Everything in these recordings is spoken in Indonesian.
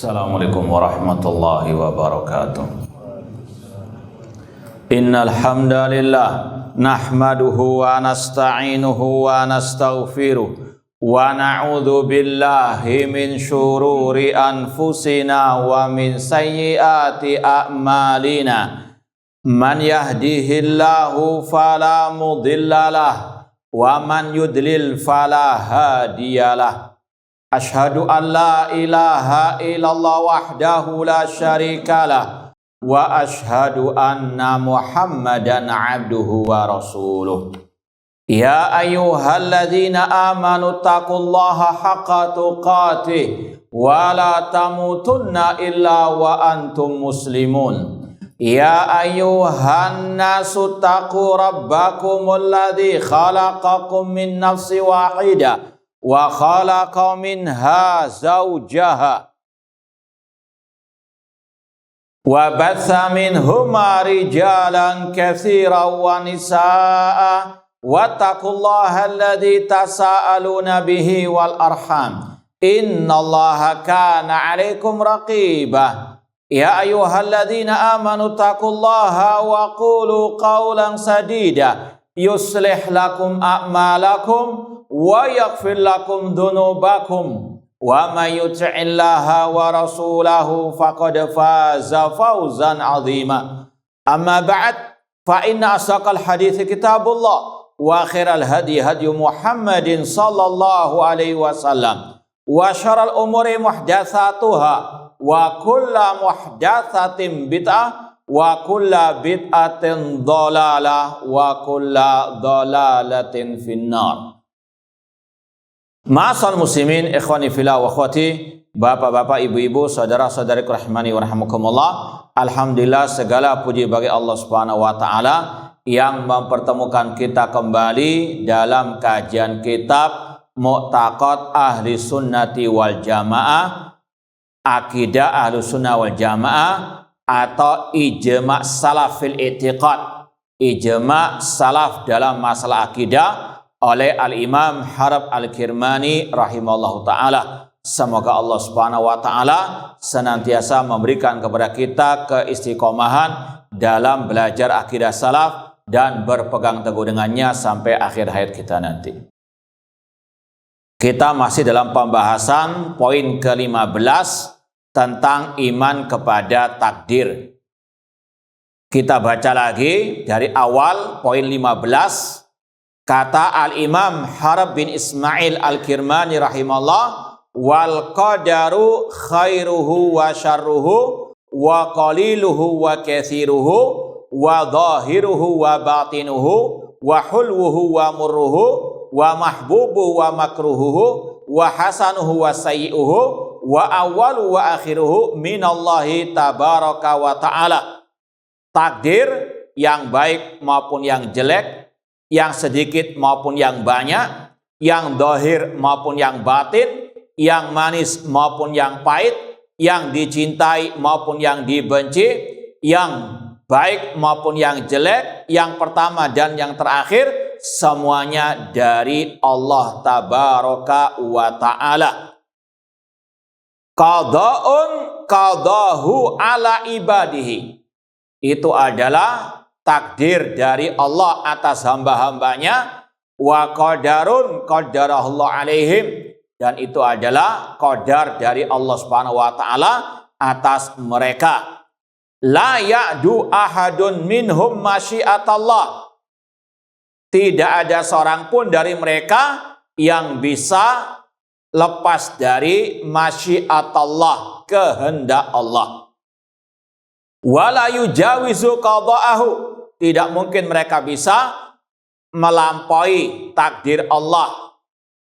Assalamualaikum warahmatullahi wabarakatuh. Innal hamdalillah nahmaduhu wa nasta'inuhu wa nastaghfiruh wa na'udzu billahi min syururi anfusina wa min sayyiati a'malina. Man yahdihillahu fala mudhillalah wa man yudlil fala hadiyalah. Ashhadu an la ilaha illallah wahdahu la syarikalah wa ashhadu anna Muhammadan abduhu wa rasuluh. Ya ayyuhalladzina amanu taqullaha haqqa tuqatih wa la tamutunna illa wa antum muslimun. Ya ayyuhan nasu taqu rabbakumul ladzi khalaqakum min nafsin wahidah wa khalaqa minha zawjaha wa batha minhuma rijalan katsiran wa nisaa'a wattaqullaha alladzi tasaaluna bihi wal arham innallaha kana 'alaikum raqiba. Ya ayyuhalladzina amanu taqullaha wa qulu qawlan sadida yuslih lakum a'malakum wa yaghfir lakum dhunubakum wa may yuti'illaha wa rasulahu faqad faza fawzan 'azima. Amma ba'd, fa inna asdaqal hadithi kitabullah wa khairal hadi hadi Muhammadin sallallahu alaihi wasallam wa syarrul umuri muhdatsatuha wa kullu muhdatsatin bid'ah wa kullu bid'atin dhalalah wa kullu dhalalatin finnar. Ma'asal muslimin, ikhwani fillah wa akhwati, bapak-bapak, ibu-ibu, saudara-saudari rahimani wa rahimakumullah. Alhamdulillah, segala puji bagi Allah Subhanahu wa taala yang mempertemukan kita kembali dalam kajian kitab Mu'taqad Ahli Sunnati wal Jamaah, Akidah Ahli Sunnah wal Jamaah, atau ijma' salaf fil i'tiqad, ijma' salaf dalam masalah akidah, oleh Al-Imam Harb Al-Kirmani rahimallahu ta'ala. Semoga Allah Subhanahu wa ta'ala senantiasa memberikan kepada kita keistiqomahan dalam belajar akidah salaf dan berpegang teguh dengannya sampai akhir hayat kita nanti. Kita masih dalam pembahasan poin ke-15 tentang iman kepada takdir. Kita baca lagi dari awal poin 15. Kata Al-Imam Harb bin Ismail Al-Kirmani rahimahullah, wal qadaru khairuhu wa syarruhu wa qaliluhu wa kathiruhu wa zahiruhu wa batinuhu wa hulwuhu wa murruhu wa mahbubuhu wa makruhuhu wa hasanuhu wa sayyi'uhu wa awwalu wa akhiruhu minallahi tabaraka wa ta'ala. Takdir yang baik maupun yang jelek, yang sedikit maupun yang banyak, yang zahir maupun yang batin, yang manis maupun yang pahit, yang dicintai maupun yang dibenci, yang baik maupun yang jelek, yang pertama dan yang terakhir, semuanya dari Allah tabaraka wa ta'ala. Qada'un qadahu ala ibadihi, itu adalah takdir dari Allah atas hamba-hambanya. Wa qadarun qadarahullah alaihim, dan itu adalah qadar dari Allah Subhanahu wa taala atas mereka. La ya'du ahadun minhum masyiatallah, tidak ada seorang pun dari mereka yang bisa lepas dari masyiatallah, kehendak Allah. Wala yujawizu qada'ahu, tidak mungkin mereka bisa melampaui takdir Allah.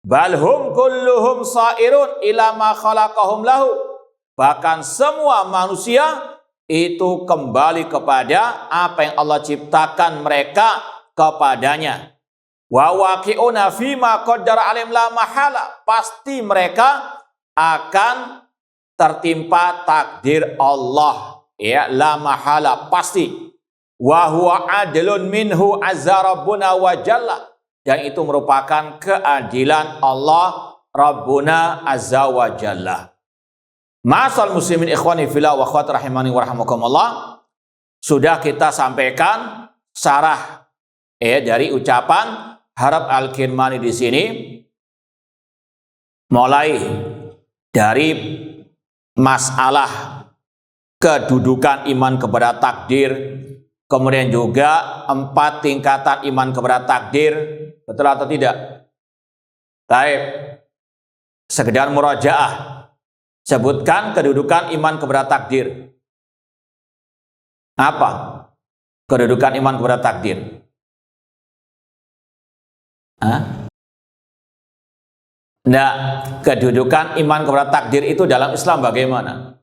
Balhum kulluhum sa'irun ila ma khalaqahum lahu, bahkan semua manusia itu kembali kepada apa yang Allah ciptakan mereka kepadanya. Wa waqi'una fima qaddara alim la mahala, pasti mereka akan tertimpa takdir Allah. Ya, la mahala, pasti. Wa huwa adlun minhu azza rabbuna wa jalla, dan itu merupakan keadilan Allah Rabbuna azza wa jalla. Ma'asal muslimin ikhwani fillah wa akhwati rahimani wa rahimakumullah, sudah kita sampaikan syarah dari ucapan Harab Al-Kirmani di sini, mulai dari masalah kedudukan iman kepada takdir, kemudian juga 4 tingkatan iman kepada takdir, betul atau tidak? Baik, sekedar murajaah, sebutkan kedudukan iman kepada takdir. Apa kedudukan iman kepada takdir? Nah, kedudukan iman kepada takdir itu dalam Islam bagaimana?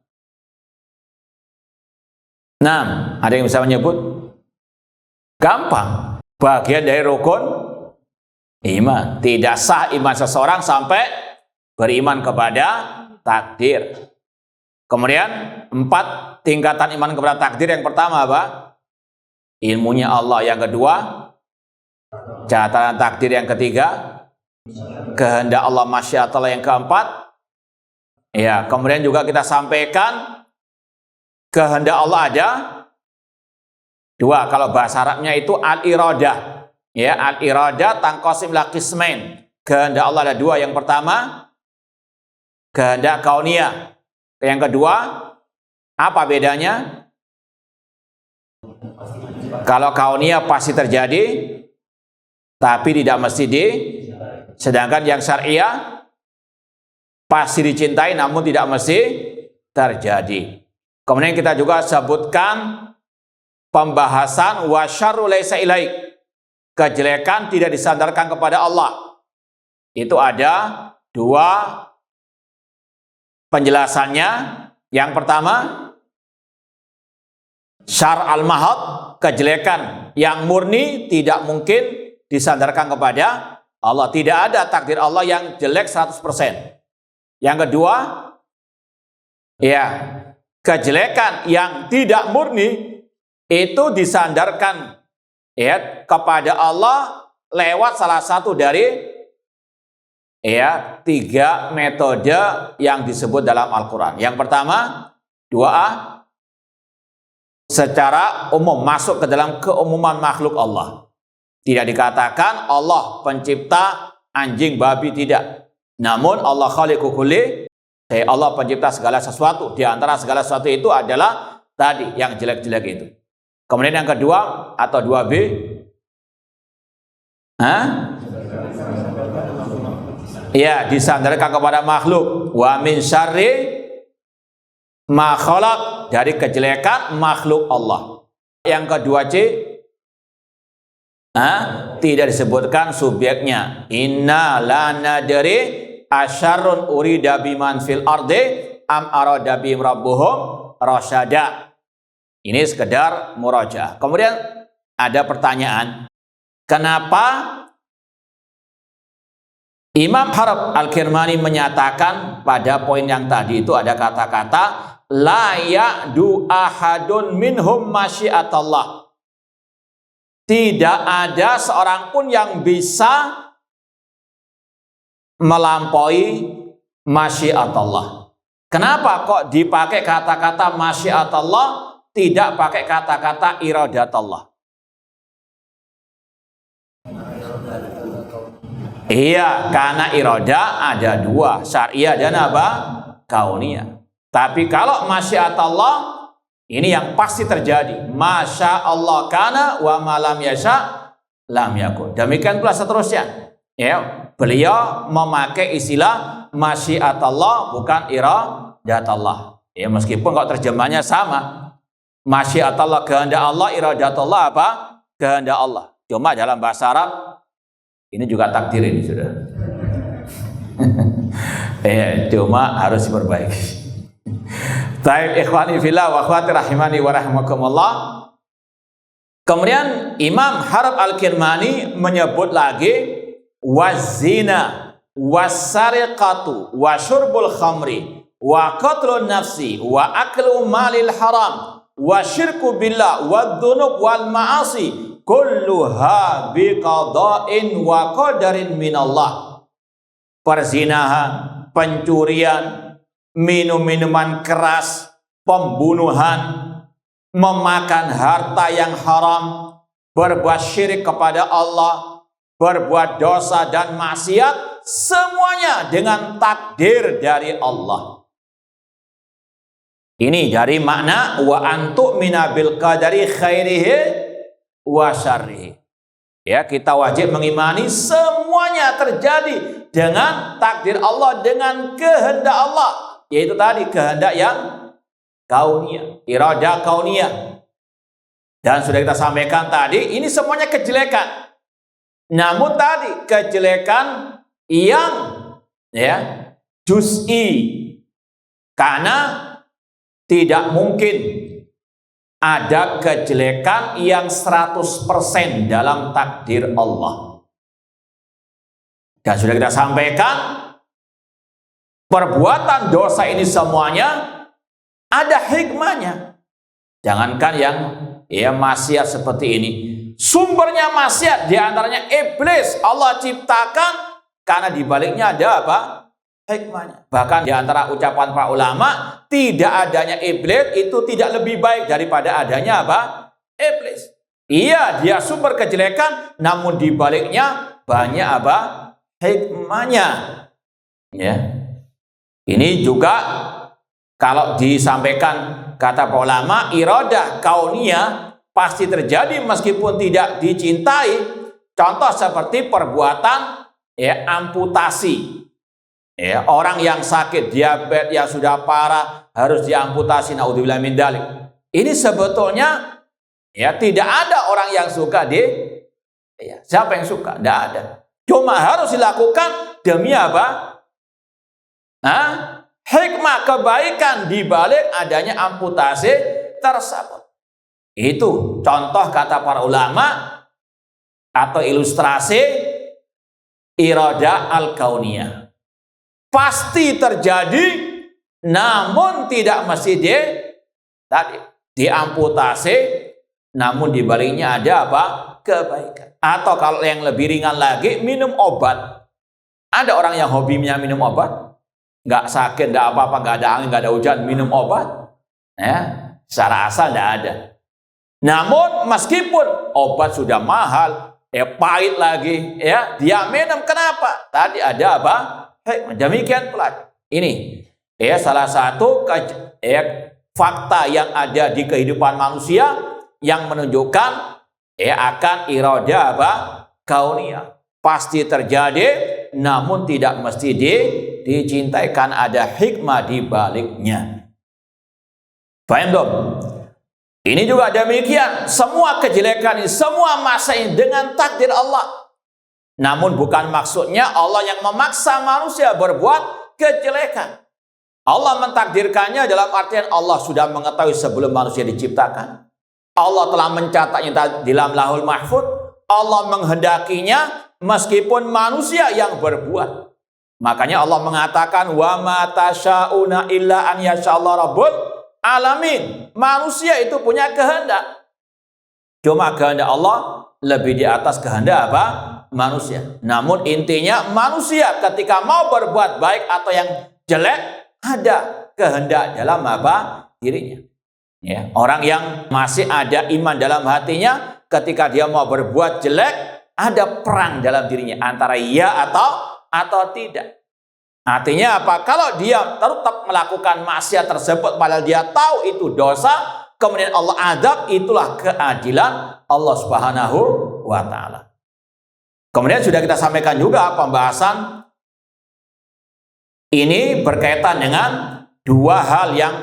Nah, ada yang bisa menyebut? Gampang, bagian dari rukun iman. Tidak sah iman seseorang sampai beriman kepada takdir. Kemudian 4 tingkatan iman kepada takdir. Yang pertama apa? Ilmunya Allah. Yang kedua, catatan takdir. Yang ketiga, kehendak Allah, masyiat Allah. Yang keempat, ya, kemudian juga kita sampaikan kehendak Allah ada 2. Kalau bahasa Arabnya itu al-iradah. Ya, al-iradah tangkosim la qismain. Kehendak Allah ada 2. Yang pertama, kehendak kauniyah. Yang kedua, apa bedanya? Kalau kauniyah pasti terjadi, tapi tidak mesti sedangkan yang syariah pasti dicintai, namun tidak mesti terjadi. Kemudian kita juga sebutkan pembahasan wa syarru laisa ilaik. Kejelekan tidak disandarkan kepada Allah. Itu ada 2 penjelasannya. Yang pertama, syar al-mahad, kejelekan yang murni tidak mungkin disandarkan kepada Allah. Tidak ada takdir Allah yang jelek 100%. Yang kedua, ya, kejelekan yang tidak murni itu disandarkan kepada Allah lewat salah satu dari 3 metode yang disebut dalam Al-Quran. Yang pertama, 2A, secara umum masuk ke dalam keumuman makhluk Allah. Tidak dikatakan Allah pencipta anjing, babi, tidak. Namun Allah khaliqu kulli, Allah pencipta segala sesuatu. Di antara segala sesuatu itu adalah tadi yang jelek-jelek itu. Kemudian yang kedua atau 2B, ya, disandarkan kepada makhluk. Wa min syarri ma khalaq, dari kejelekan makhluk Allah. Yang kedua C, tidak disebutkan subjeknya. Inna la nadri asyarrun urida biman fil ardi am arada bihim rabbuhum rasyada. Ini sekedar murajaah. Kemudian ada pertanyaan, kenapa Imam Harab Al-Kirmani menyatakan pada poin yang tadi itu ada kata-kata la ya'du ahadun minhum masyiatallah. Tidak ada seorang pun yang bisa melampaui masyiatallah. Kenapa kok dipakai kata-kata masyiatallah, tidak pakai kata-kata iradatullah? Iya, karena irada ada 2, syariah dan apa? Kauniyah. Tapi kalau masyiatallah, ini yang pasti terjadi. Masya Allah kana wa malam yasha lam yakun. Demikian pula seterusnya. Ya, beliau memakai istilah masyiatallah bukan iradatullah. Ya, meskipun kok terjemahnya sama. Masyiatallah kehendak Allah, iradatullah apa? Kehendak Allah. Cuma dalam bahasa Arab ini juga takdir ini sudah. Cuma harus diperbaiki. Baik, ikhwani fillah wa akhwati rahimani wa rahimakumullah. Kemudian Imam Harab Al-Kirmani menyebut lagi wazina wasariqatu wa syurbul khamri wa qatlun nafsi wa aklu malil haram wa syirku billah wa dhunub wal ma'asi kulluha biqada'in wa qadarin minallah. Perzinahan, pencurian, minum minuman keras, pembunuhan, memakan harta yang haram, berbuat syirik kepada Allah, berbuat dosa dan maksiat, semuanya dengan takdir dari Allah. Ini dari makna wa antu'mina bil qadari khairihi wa syarrihi. Ya, kita wajib mengimani semuanya terjadi dengan takdir Allah, dengan kehendak Allah, yaitu tadi kehendak yang kauniyah, iradah kauniyah. Dan sudah kita sampaikan tadi, ini semuanya kejelekan. Namun tadi kejelekan yang juz'i, karena tidak mungkin ada kejelekan yang 100% dalam takdir Allah. Dan sudah kita sampaikan, perbuatan dosa ini semuanya ada hikmahnya. Jangankan yang maksiat seperti ini, sumbernya maksiat diantaranya iblis Allah ciptakan karena dibaliknya ada apa? Hikmahnya. Bahkan diantara ucapan para ulama, tidak adanya iblis itu tidak lebih baik daripada adanya apa? Iblis. Iya, dia sumber kejelekan, namun dibaliknya banyak apa? Hikmahnya. Ya. Ini juga kalau disampaikan kata para ulama, iradah kauniyah pasti terjadi meskipun tidak dicintai. Contoh seperti perbuatan amputasi. Orang yang sakit diabetes yang sudah parah harus diamputasi, naudzubillah min dzalik. Ini sebetulnya tidak ada orang yang suka siapa yang suka? Tidak ada. Cuma harus dilakukan demi apa? Hikmah kebaikan di balik adanya amputasi tersebut. Itu contoh kata para ulama atau ilustrasi iradah al-kauniyah. Pasti terjadi, namun tidak mesti diamputasi, namun dibaliknya ada apa? Kebaikan. Atau kalau yang lebih ringan lagi, minum obat. Ada orang yang hobinya minum obat, nggak sakit, nggak apa-apa, nggak ada angin, nggak ada hujan, minum obat, secara asal nggak ada. Namun meskipun obat sudah mahal, pahit lagi, dia minum, kenapa? Tadi ada apa? Demikian pula ini salah satu fakta yang ada di kehidupan manusia yang menunjukkan akan iradah apa? Kauniyah. Pasti terjadi, namun tidak mesti dicintai, kan ada hikmah di baliknya. Paham dong? Ini juga demikian, semua kejelekan ini, semua masa ini dengan takdir Allah. Namun bukan maksudnya Allah yang memaksa manusia berbuat kejelekan. Allah mentakdirkannya dalam artian Allah sudah mengetahui sebelum manusia diciptakan. Allah telah mencatatnya di dalam Lauhul Mahfuz. Allah menghendakinya meskipun manusia yang berbuat. Makanya Allah mengatakan wa ma tasyauna illa an yasyaallahu rabbul alamin. Manusia itu punya kehendak. Cuma kehendak Allah lebih di atas kehendak apa? Manusia. Namun intinya manusia ketika mau berbuat baik atau yang jelek ada kehendak dalam apa? Dirinya. Orang yang masih ada iman dalam hatinya ketika dia mau berbuat jelek ada perang dalam dirinya antara iya atau tidak. Artinya apa? Kalau dia tetap melakukan maksiat tersebut padahal dia tahu itu dosa, kemudian Allah adab, itulah keadilan Allah Subhanahu wa taala. Kemudian sudah kita sampaikan juga pembahasan ini berkaitan dengan dua hal yang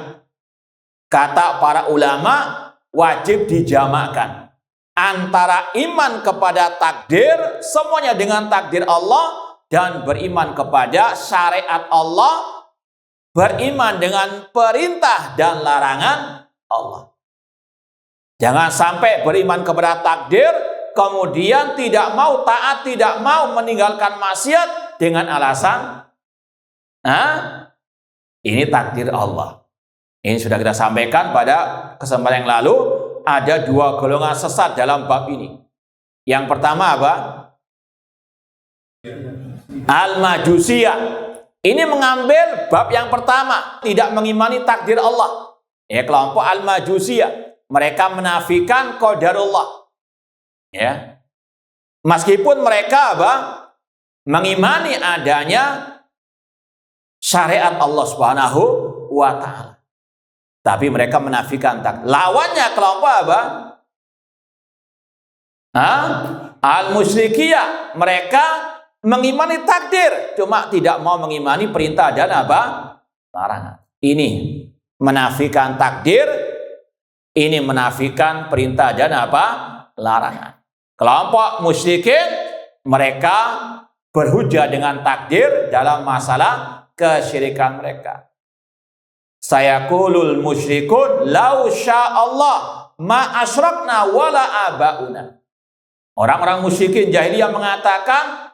kata para ulama wajib dijamakkan. Antara iman kepada takdir, semuanya dengan takdir Allah, dan beriman kepada syariat Allah, beriman dengan perintah dan larangan Allah. Jangan sampai beriman kepada takdir, kemudian tidak mau taat, tidak mau meninggalkan maksiat dengan alasan ini takdir Allah. Ini sudah kita sampaikan pada kesempatan yang lalu. Ada dua golongan sesat dalam bab ini. Yang pertama apa? Al-Majusiyah. Ini mengambil bab yang pertama, tidak mengimani takdir Allah. Ya, kelompok Al-Majusiyah, mereka menafikan qadarullah. Ya. Meskipun mereka mengimani adanya syariat Allah Subhanahu wa taala. Tapi mereka menafikan takdir. Lawannya kelompok Al-Musyrikiyah, mereka mengimani takdir, cuma tidak mau mengimani perintah dan larangan. Ini menafikan takdir, ini menafikan perintah dan larangan. Kelompok musyrikin, mereka berhujjah dengan takdir dalam masalah kesyirikan mereka. Sayaqulul musyrikun law sya'allah ma asyrakna wala abauna. Orang-orang musyrikin jahiliyah mengatakan,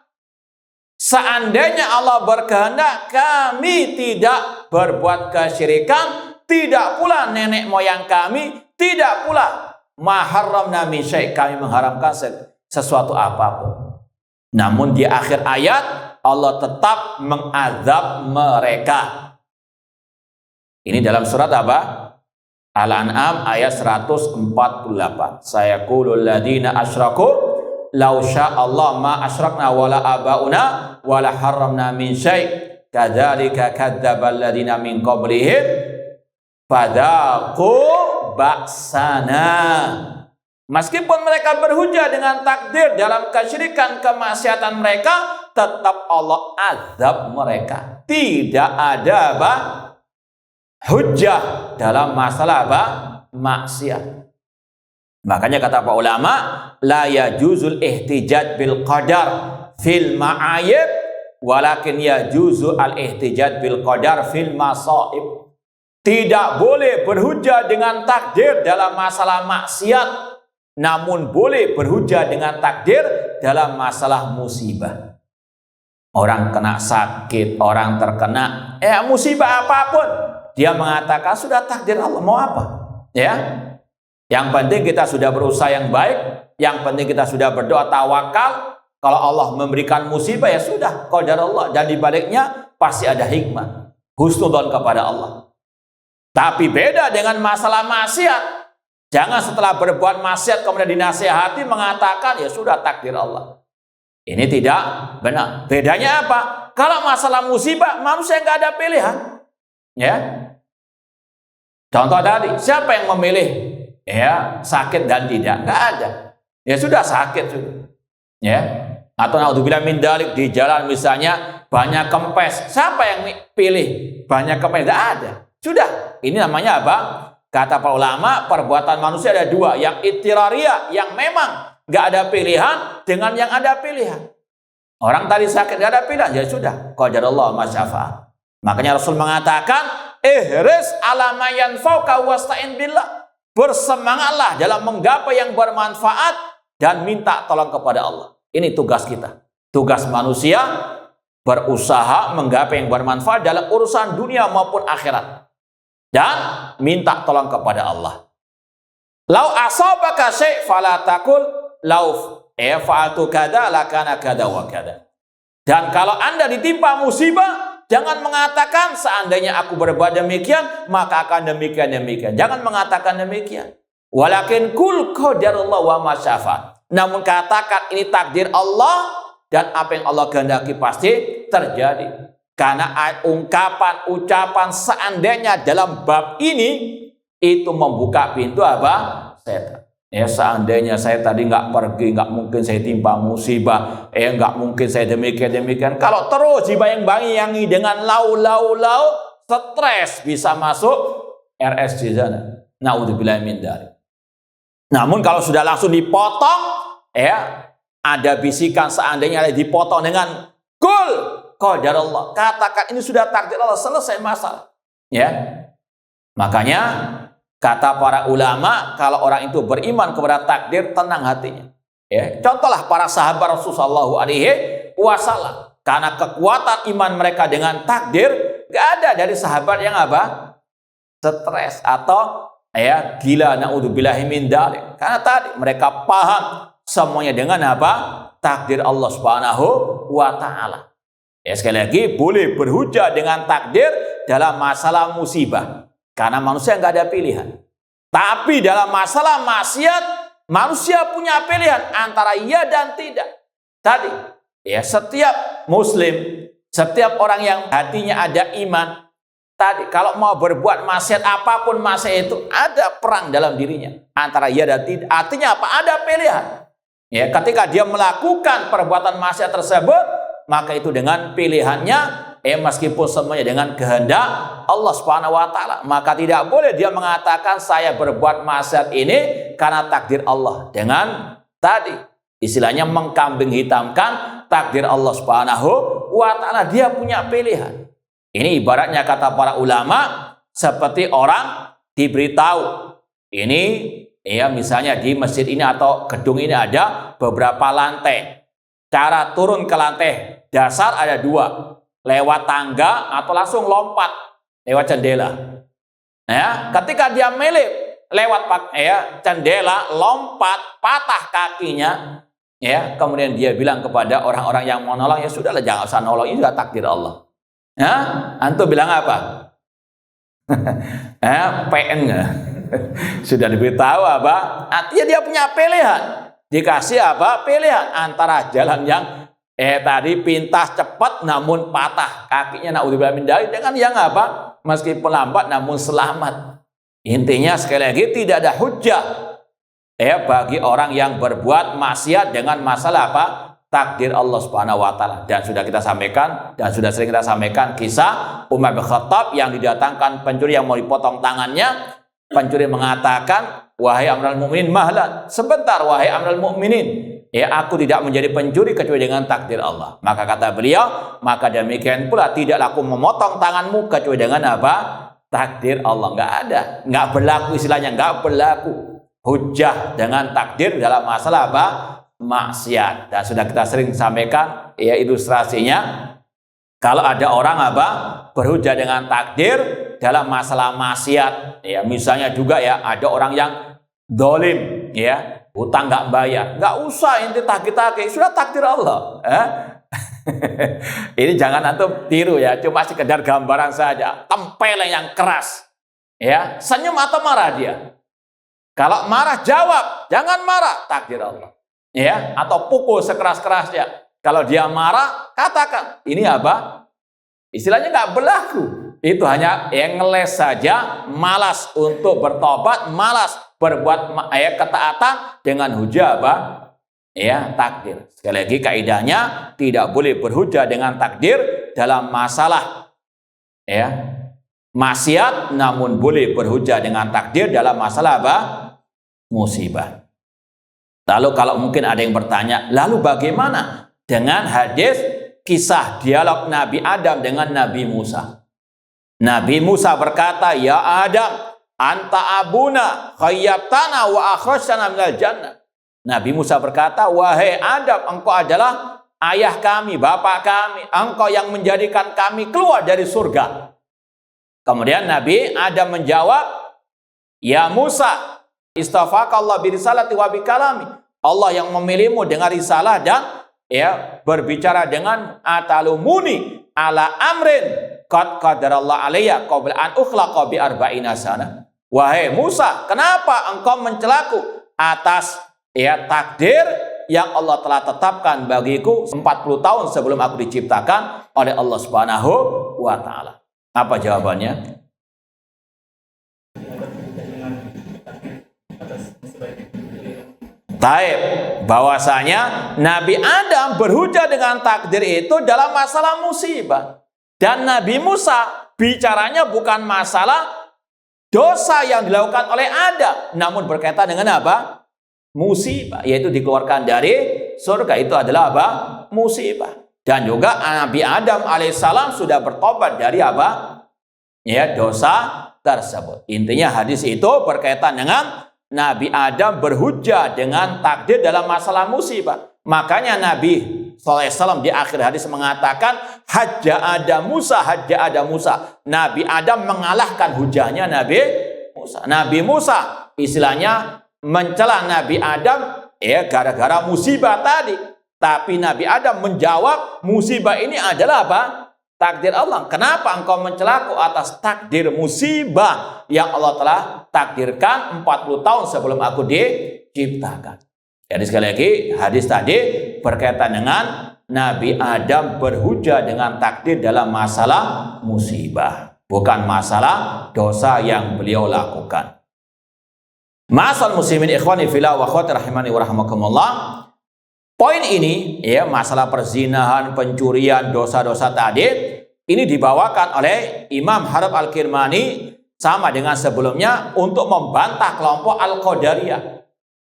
seandainya Allah berkehendak, kami tidak berbuat kesyirikan, tidak pula nenek moyang kami, tidak pula maharramna min syai', kami mengharamkan sesuatu apapun. Namun di akhir ayat Allah tetap mengazab mereka. Ini dalam surat Al-An'am ayat 148. Sayaqulul ladzina asyraku law sya'allah ma asyrakna wala abauna wala harramna min syai' kadzalika kadzdzabal ladzina min qablihim fadzaqu ba'sana. Meskipun mereka berhujjah dengan takdir dalam kesyirikan kemaksiatan mereka, tetap Allah azab mereka. Tidak ada hujjah dalam masalah maksiat. Makanya kata para ulama, la yajuzul ihtijaj bil qadar fil ma'ayib walakin yajuzu al ihtijaj bil qadar fil masaib. Tidak boleh berhujjah dengan takdir dalam masalah maksiat, namun boleh berhujjah dengan takdir dalam masalah musibah. Orang kena sakit, orang terkena musibah apapun, dia mengatakan sudah takdir Allah, mau apa? Ya. Yang penting kita sudah berusaha yang baik, yang penting kita sudah berdoa tawakal. Kalau Allah memberikan musibah ya sudah, qadar Allah, dan di baliknya pasti ada hikmah, husnudzon kepada Allah. Tapi beda dengan masalah maksiat. Jangan setelah berbuat maksiat kemudian dinasihati mengatakan ya sudah takdir Allah. Ini tidak benar. Bedanya apa? Kalau masalah musibah manusia nggak ada pilihan. Ya. Contoh tadi, siapa yang memilih sakit dan tidak? Nggak ada. Ya sudah sakit sudah. Ya. Atau naudzubillah min dzalik, di jalan misalnya banyak kempes. Siapa yang pilih banyak kempes? Nggak ada. Sudah. Ini namanya apa? Kata para ulama, perbuatan manusia ada dua. Yang ittirariyah, yang memang nggak ada pilihan, dengan yang ada pilihan. Orang tadi sakit nggak ada pilihan, ya sudah, qadarullah ma syaa. Makanya Rasul mengatakan, ihris ala ma yanfa'uka wasta'in billah. Bersemangatlah dalam menggapai yang bermanfaat dan minta tolong kepada Allah. Ini tugas kita. Tugas manusia berusaha menggapai yang bermanfaat dalam urusan dunia maupun akhirat. Dan minta tolong kepada Allah. Lau asabaka syai' fala taqul lau fa'altu kada lakana kada wa kada. Dan kalau Anda ditimpa musibah, jangan mengatakan seandainya aku berbuat demikian maka akan demikian. Jangan mengatakan demikian. Walakin kul qadarullah wa ma syaa. Namun katakan ini takdir Allah dan apa yang Allah kehendaki pasti terjadi. Karena ucapan seandainya dalam bab ini itu membuka pintu setan. Ya, seandainya saya tadi nggak pergi, nggak mungkin saya timpa musibah. Nggak mungkin saya demikian. Kalau terus dibayang-bayangi dengan lau, stres bisa masuk RS di sana. Naudzubillah min dzalik. Namun kalau sudah langsung dipotong, ada bisikan seandainya dipotong dengan kul qadarullah. Katakan ini sudah takdir Allah, selesai masalah. Ya. Makanya kata para ulama, kalau orang itu beriman kepada takdir, tenang hatinya. Ya. Contohlah para sahabat Rasulullah sallallahu alaihi wasallam. Karena kekuatan iman mereka dengan takdir, gak ada dari sahabat yang stres atau gila, naudzubillahi min dzalik. Karena tadi mereka paham semuanya dengan takdir Allah Subhanahu wa taala. Ya, sekali lagi boleh berhujah dengan takdir dalam masalah musibah. Karena manusia nggak ada pilihan. Tapi dalam masalah maksiat, manusia punya pilihan antara iya dan tidak. Tadi, ya setiap muslim, setiap orang yang hatinya ada iman, tadi kalau mau berbuat maksiat apapun maksiat itu ada perang dalam dirinya antara iya dan tidak. Artinya apa? Ada pilihan. Ya, ketika dia melakukan perbuatan maksiat tersebut, maka itu dengan pilihannya, meskipun semuanya dengan kehendak Allah Subhanahu wa taala, maka tidak boleh dia mengatakan saya berbuat maksiat ini karena takdir Allah. Dengan tadi istilahnya mengkambing hitamkan takdir Allah Subhanahu wa taala, dia punya pilihan. Ini ibaratnya kata para ulama seperti orang diberitahu ini ya misalnya di masjid ini atau gedung ini ada beberapa lantai. Cara turun ke lantai dasar ada dua, lewat tangga atau langsung lompat lewat jendela. Ya, ketika dia milih lewat jendela, lompat, patah kakinya, ya, kemudian dia bilang kepada orang-orang yang mau nolong, ya sudahlah jangan usah nolong, ini sudah takdir Allah. Ya, antum bilang apa? PN nggak? Sudah diberitahu apa? Artinya dia punya pilihan. Dikasih apa? Pilihan antara jalan yang tadi pintas cepat namun patah kakinya, naudzubillah min dzalik, dengan yang apa? Meskipun lambat namun selamat. Intinya sekali lagi tidak ada hujjah bagi orang yang berbuat maksiat dengan masalah apa? Takdir Allah Subhanahu wa taala. Dan sudah kita sampaikan dan sudah sering kita sampaikan kisah Umar bin Khattab yang didatangkan pencuri yang mau dipotong tangannya. Pencuri mengatakan, wahai Amirul Mukminin, mahlan, sebentar wahai Amirul Mukminin, ya aku tidak menjadi pencuri kecuali dengan takdir Allah. Maka kata beliau, maka demikian pula tidaklah aku memotong tanganmu kecuali dengan apa? Takdir Allah. Nggak ada, nggak berlaku, istilahnya nggak berlaku hujjah dengan takdir dalam masalah apa? Maksiat. Dan sudah kita sering sampaikan ya ilustrasinya, kalau ada orang apa? Berhujjah dengan takdir dalam masalah maksiat, ya misalnya juga ya ada orang yang dolim, ya utang nggak bayar, nggak usah inti tagih-tagih, sudah takdir Allah. Ini jangan antum tiru ya, cuma sekedar gambaran saja, tempel yang keras, ya senyum atau marah dia. Kalau marah jawab, jangan marah, takdir Allah, ya atau pukul sekeras-kerasnya. Kalau dia marah, katakan ini apa? Istilahnya nggak berlaku. Itu hanya yang ngeles saja, malas untuk bertobat, malas berbuat ketaatan dengan hujah apa? Ya, takdir. Sekali lagi kaidahnya tidak boleh berhujah dengan takdir dalam masalah ya maksiat, namun boleh berhujah dengan takdir dalam masalah apa? Musibah. Lalu kalau mungkin ada yang bertanya, lalu bagaimana dengan hadis kisah dialog Nabi Adam dengan Nabi Musa? Nabi Musa berkata, ya Adam, anta abuna khayyabtana wa akhrajtana minal jannah. Nabi Musa berkata, wahai Adam, engkau adalah ayah kami, bapak kami, engkau yang menjadikan kami keluar dari surga. Kemudian Nabi Adam menjawab, ya Musa, istafakallah birisalati wa bikalami. Allah yang memilihmu dengan risalah dan ya berbicara dengan atalumuni ala amrin qad qadarallahu alayya qabla an ukhlaqa bi arba'ina sana. Wahai Musa, kenapa engkau mencelaku atas ya takdir yang Allah telah tetapkan bagiku 40 tahun sebelum aku diciptakan oleh Allah Subhanahu wa taala? Apa jawabannya? Taib, bahwasanya Nabi Adam berhujah dengan takdir itu dalam masalah musibah. Dan Nabi Musa bicaranya bukan masalah dosa yang dilakukan oleh Adam, namun berkaitan dengan apa? Musibah, yaitu dikeluarkan dari surga. Itu adalah apa? Musibah. Dan juga Nabi Adam alaihissalam sudah bertobat dari apa? Ya, dosa tersebut. Intinya hadis itu berkaitan dengan Nabi Adam berhujah dengan takdir dalam masalah musibah. Makanya Nabi SAW di akhir hadis mengatakan, hajja Adam Musa, hajja Adam Musa. Nabi Adam mengalahkan hujahnya Nabi Musa. Nabi Musa istilahnya mencela Nabi Adam ya gara-gara musibah tadi. Tapi Nabi Adam menjawab, musibah ini adalah apa? Takdir Allah. Kenapa engkau mencelaku atas takdir musibah yang Allah telah takdirkan 40 tahun sebelum aku diciptakan? Jadi sekali lagi, hadis tadi berkaitan dengan Nabi Adam berhujah dengan takdir dalam masalah musibah, bukan masalah dosa yang beliau lakukan. Ma'asal muslimin ikhwani fillah wa akhwati rahimani wa rahimakumullah. Poin ini, ya, masalah perzinahan, pencurian, dosa-dosa tadi, ini dibawakan oleh Imam Harb Al-Kirmani sama dengan sebelumnya untuk membantah kelompok Al-Qadariyah.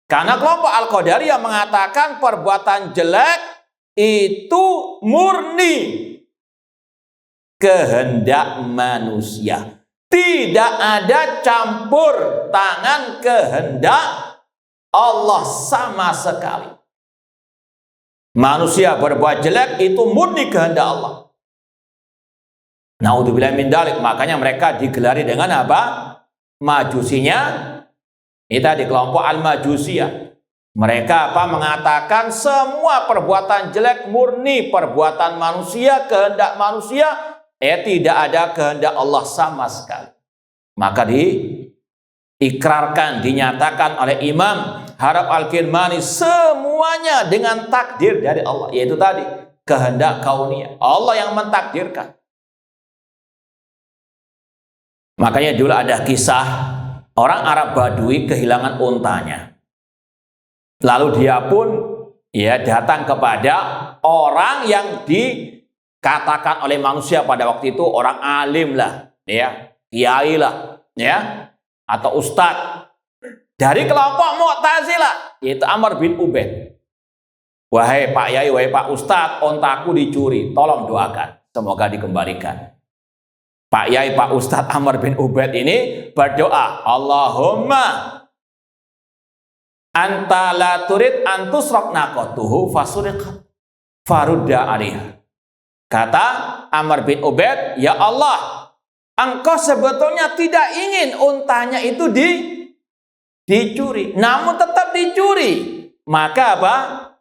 Karena kelompok Al-Qadariyah mengatakan perbuatan jelek itu murni kehendak manusia. Tidak ada campur tangan kehendak Allah sama sekali. Manusia berbuat jelek itu murni kehendak Allah. Naudzubillah min dzalik. Makanya mereka digelari dengan apa? Majusinya. Ini tadi kelompok Al-Majusiyah. Mereka apa? Mengatakan semua perbuatan jelek murni perbuatan manusia, kehendak manusia, tidak ada kehendak Allah sama sekali. Maka diikrarkan, dinyatakan oleh Imam Harb Al-Kirmani semuanya dengan takdir dari Allah, yaitu tadi kehendak kauniyah. Allah yang mentakdirkan. Makanya dulu ada kisah orang Arab Badui kehilangan untanya. Lalu dia pun datang kepada orang yang dikatakan oleh manusia pada waktu itu orang alim lah, kiai lah, atau ustadz dari kelompok Mu'tazilah, yaitu Amr bin Ubaid. Wahai Pak Yai, wahai Pak Ustadz, ontaku dicuri, tolong doakan, semoga dikembalikan. Pak Yai, Pak Ustadz Amr bin Ubaid ini berdoa, Allahumma anta la turid antusrak naqatuhu fasuriqat farudda alaiha. Kata Amr bin Ubaid, ya Allah, engkau sebetulnya tidak ingin untanya itu dicuri, namun tetap dicuri. Maka apa?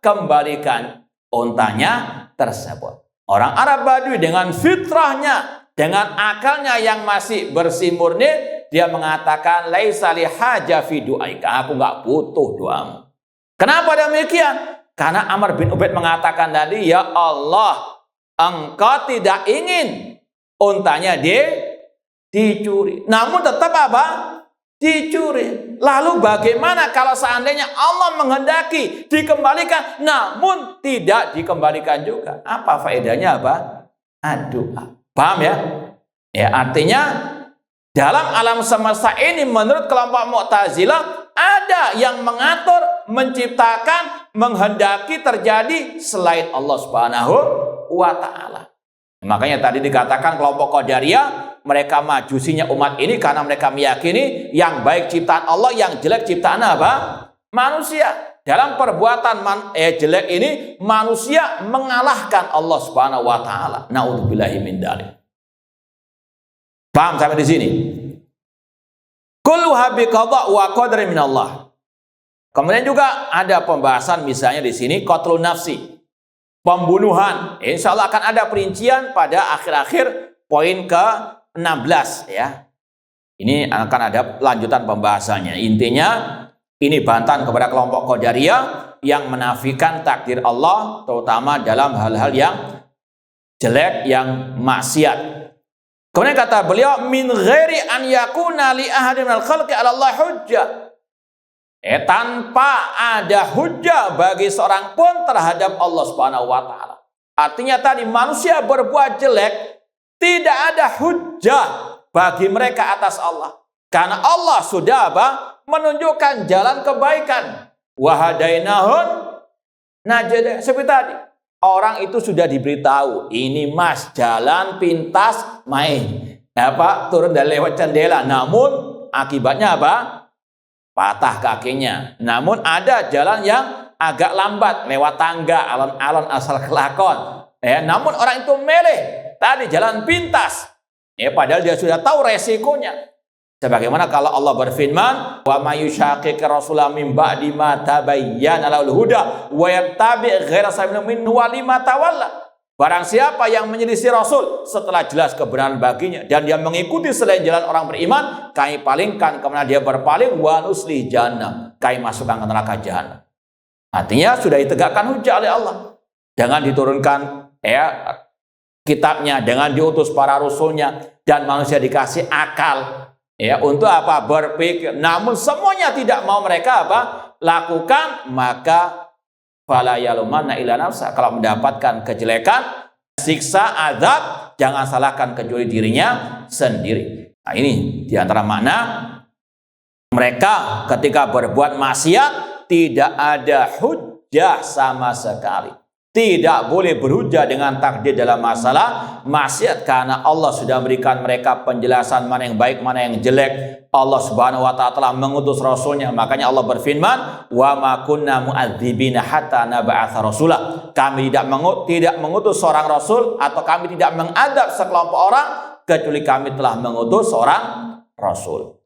Kembalikan untanya tersebut. Orang Arab Badui dengan fitrahnya, dengan akalnya yang masih bersih murni, dia mengatakan laisa li haja fi du'aika, aku nggak butuh doamu. Kenapa demikian? Karena Amr bin Ubaid mengatakan tadi, ya Allah, engkau tidak ingin untanya dicuri, namun tetap apa? Dicuri. Lalu bagaimana kalau seandainya Allah menghendaki dikembalikan namun tidak dikembalikan juga? Apa faedahnya apa? Doa. Paham ya? Ya, artinya dalam alam semesta ini menurut kelompok Mu'tazilah ada yang mengatur, menciptakan, menghendaki terjadi selain Allah Subhanahu wa taala. Makanya tadi dikatakan kelompok Qadariyah, mereka majusinya umat ini karena mereka meyakini yang baik ciptaan Allah, yang jelek ciptaan apa? Manusia. Dalam perbuatan jelek ini manusia mengalahkan Allah Subhanahu wa taala. Naudzubillahi min dzalik. Paham sampai di sini? Kulluha biqada' wa qadri min Allah. Kemudian juga ada pembahasan misalnya di sini qatlun nafsi, pembunuhan. Insya Allah akan ada perincian pada akhir-akhir poin ke-16 ya. Ini akan ada lanjutan pembahasannya. Intinya ini bantahan kepada kelompok Qadariyah yang menafikan takdir Allah terutama dalam hal-hal yang jelek, yang maksiat. Kemudian kata beliau min ghairi an yakuna li ahadin minal khalqi 'ala Allah hujjah. Tanpa ada hujjah bagi seorang pun terhadap Allah Subhanahu wa taala. Artinya tadi manusia berbuat jelek tidak ada hujjah bagi mereka atas Allah. Karena Allah sudah apa? Menunjukkan jalan kebaikan. Wahadainahun najdah. Seperti tadi, orang itu sudah diberitahu, ini mas jalan pintas main, turun dari lewat jendela. Namun akibatnya apa? Patah kakinya. Namun ada jalan yang agak lambat, lewat tangga, alon-alon asal kelakon. Namun orang itu meleh tadi jalan pintas. Padahal dia sudah tahu resikonya. Sebagaimana kalau Allah berfirman, "Wa may yushaqiqir rasula min ba'di ma tabayyana lahul huda wa yattabi' ghaira sabilil mu'minin nuwallihi tawalla." Barang siapa yang menyelisih Rasul setelah jelas kebenaran baginya dan dia mengikuti selain jalan orang beriman, kami palingkan kemana dia berpaling, wa nuslih jahannam, kami masukkan ke neraka jahanam. Artinya sudah ditegakkan hujjah oleh Allah. Jangan diturunkan kitabnya, dengan diutus para rasulnya, dan manusia dikasih akal untuk apa? Berpikir. Namun semuanya tidak mau mereka lakukan, maka fala yalumanna illa nafsa. Kalau mendapatkan kejelekan, siksa, azab, jangan salahkan kecuali dirinya sendiri. Nah, ini diantara makna mereka ketika berbuat maksiat tidak ada hujjah sama sekali. Tidak boleh berhujjah dengan takdir dalam masalah maksiat, karena Allah sudah memberikan mereka penjelasan mana yang baik, mana yang jelek. Allah Subhanahu wa ta'ala telah mengutus rasulnya. Makanya Allah berfirman, "Wa ma kunna mu'adzibina hatta nab'atsa rasula." Kami tidak mengutus seorang rasul, atau kami tidak mengadab sekelompok orang kecuali kami telah mengutus seorang rasul.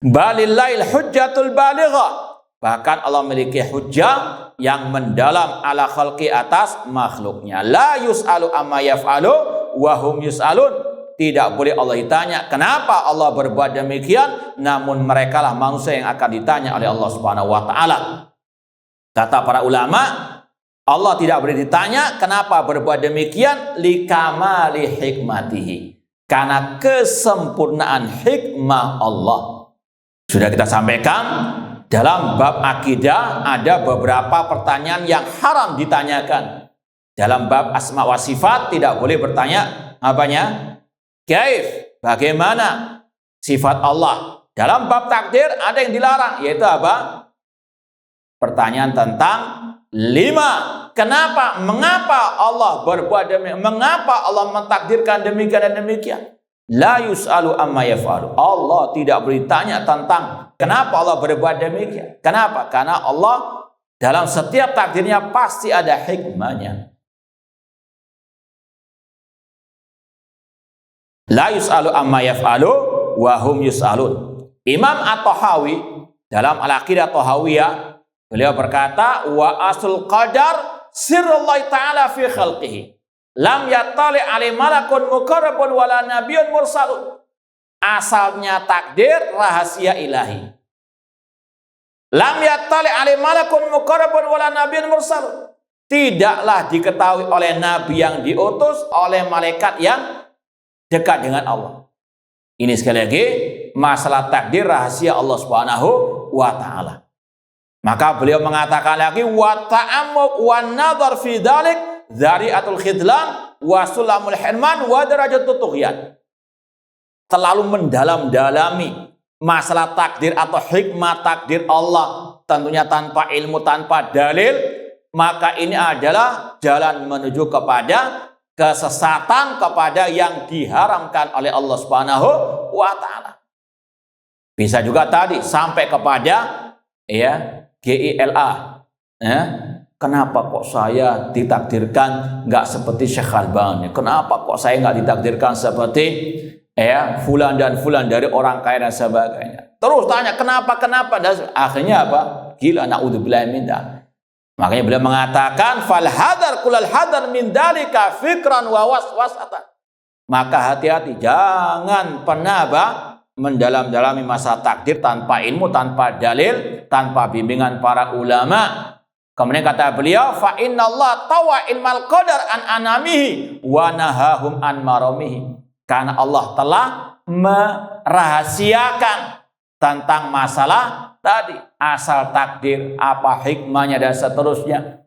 Balillahil hujjatul balighah. Bahkan Allah memiliki hujjah yang mendalam ala khalqi, atas makhluknya. La yus'alu amma yaf'alu wa hum yus'alun. Tidak boleh Allah ditanya kenapa Allah berbuat demikian, namun mereka lah manusia yang akan ditanya oleh Allah Subhanahu wa ta'ala. Kata para ulama, Allah tidak boleh ditanya kenapa berbuat demikian, likamali hikmatihi, karena kesempurnaan hikmah Allah. Sudah kita sampaikan, dalam bab akidah ada beberapa pertanyaan yang haram ditanyakan. Dalam bab asma wa sifat tidak boleh bertanya apanya? Kaif, bagaimana sifat Allah. Dalam bab takdir ada yang dilarang, yaitu apa? Pertanyaan tentang 5. Kenapa? Mengapa Allah berbuat demikian? Mengapa Allah mentakdirkan demikian dan demikian? La yus'alu amma yaf'alu. Allah tidak bertanya tentang kenapa Allah berbuat demikian. Kenapa? Karena Allah dalam setiap takdirnya pasti ada hikmahnya. La yus'alu amma yaf'alu wa hum yus'alun. Imam At-Tahawi dalam Al-Aqidah Tahawiyah, beliau berkata, wa aslul qadar sirrullahi ta'ala fi khalqihi. Lam yattali alai malakun muqarrabun wala nabiyyun mursalun. Asalnya takdir rahasia ilahi. Lam yattali alai malakun muqarrabun wala nabiyyun mursalun. Tidaklah diketahui oleh nabi yang diutus, oleh malaikat yang dekat dengan Allah. Ini sekali lagi masalah takdir rahasia Allah Subhanahu wa ta'ala. Maka beliau mengatakan lagi, wa ta'ammuq wa nadhar fi dzalik dzari'atul khidlan wa sulamul hirman wa darajatut tughyan. Terlalu mendalam-dalami masalah takdir atau hikmah takdir Allah, tentunya tanpa ilmu, tanpa dalil, maka ini adalah jalan menuju kepada kesesatan, kepada yang diharamkan oleh Allah Subhanahu wa ta'ala. Bisa juga tadi sampai kepada GILA. Kenapa kok saya ditakdirkan nggak seperti Syekh Albani? Kenapa kok saya nggak ditakdirkan seperti fulan dan fulan dari orang kaya dan sebagainya? Terus tanya kenapa? Dan akhirnya apa? Gila, naudzubillah min dzalik. Makanya beliau mengatakan fal hadar kulal hadar min dalika fikran wa waswasatan. Maka hati-hati, jangan pernah mendalam-dalami masa takdir tanpa ilmu, tanpa dalil, tanpa bimbingan para ulama. Kemudian kata beliau, fa innallaha tawa ilmal qadar an anamihi wa nahahum an maramihi. Karena Allah telah merahasiakan tentang masalah tadi, asal takdir, apa hikmahnya dan seterusnya.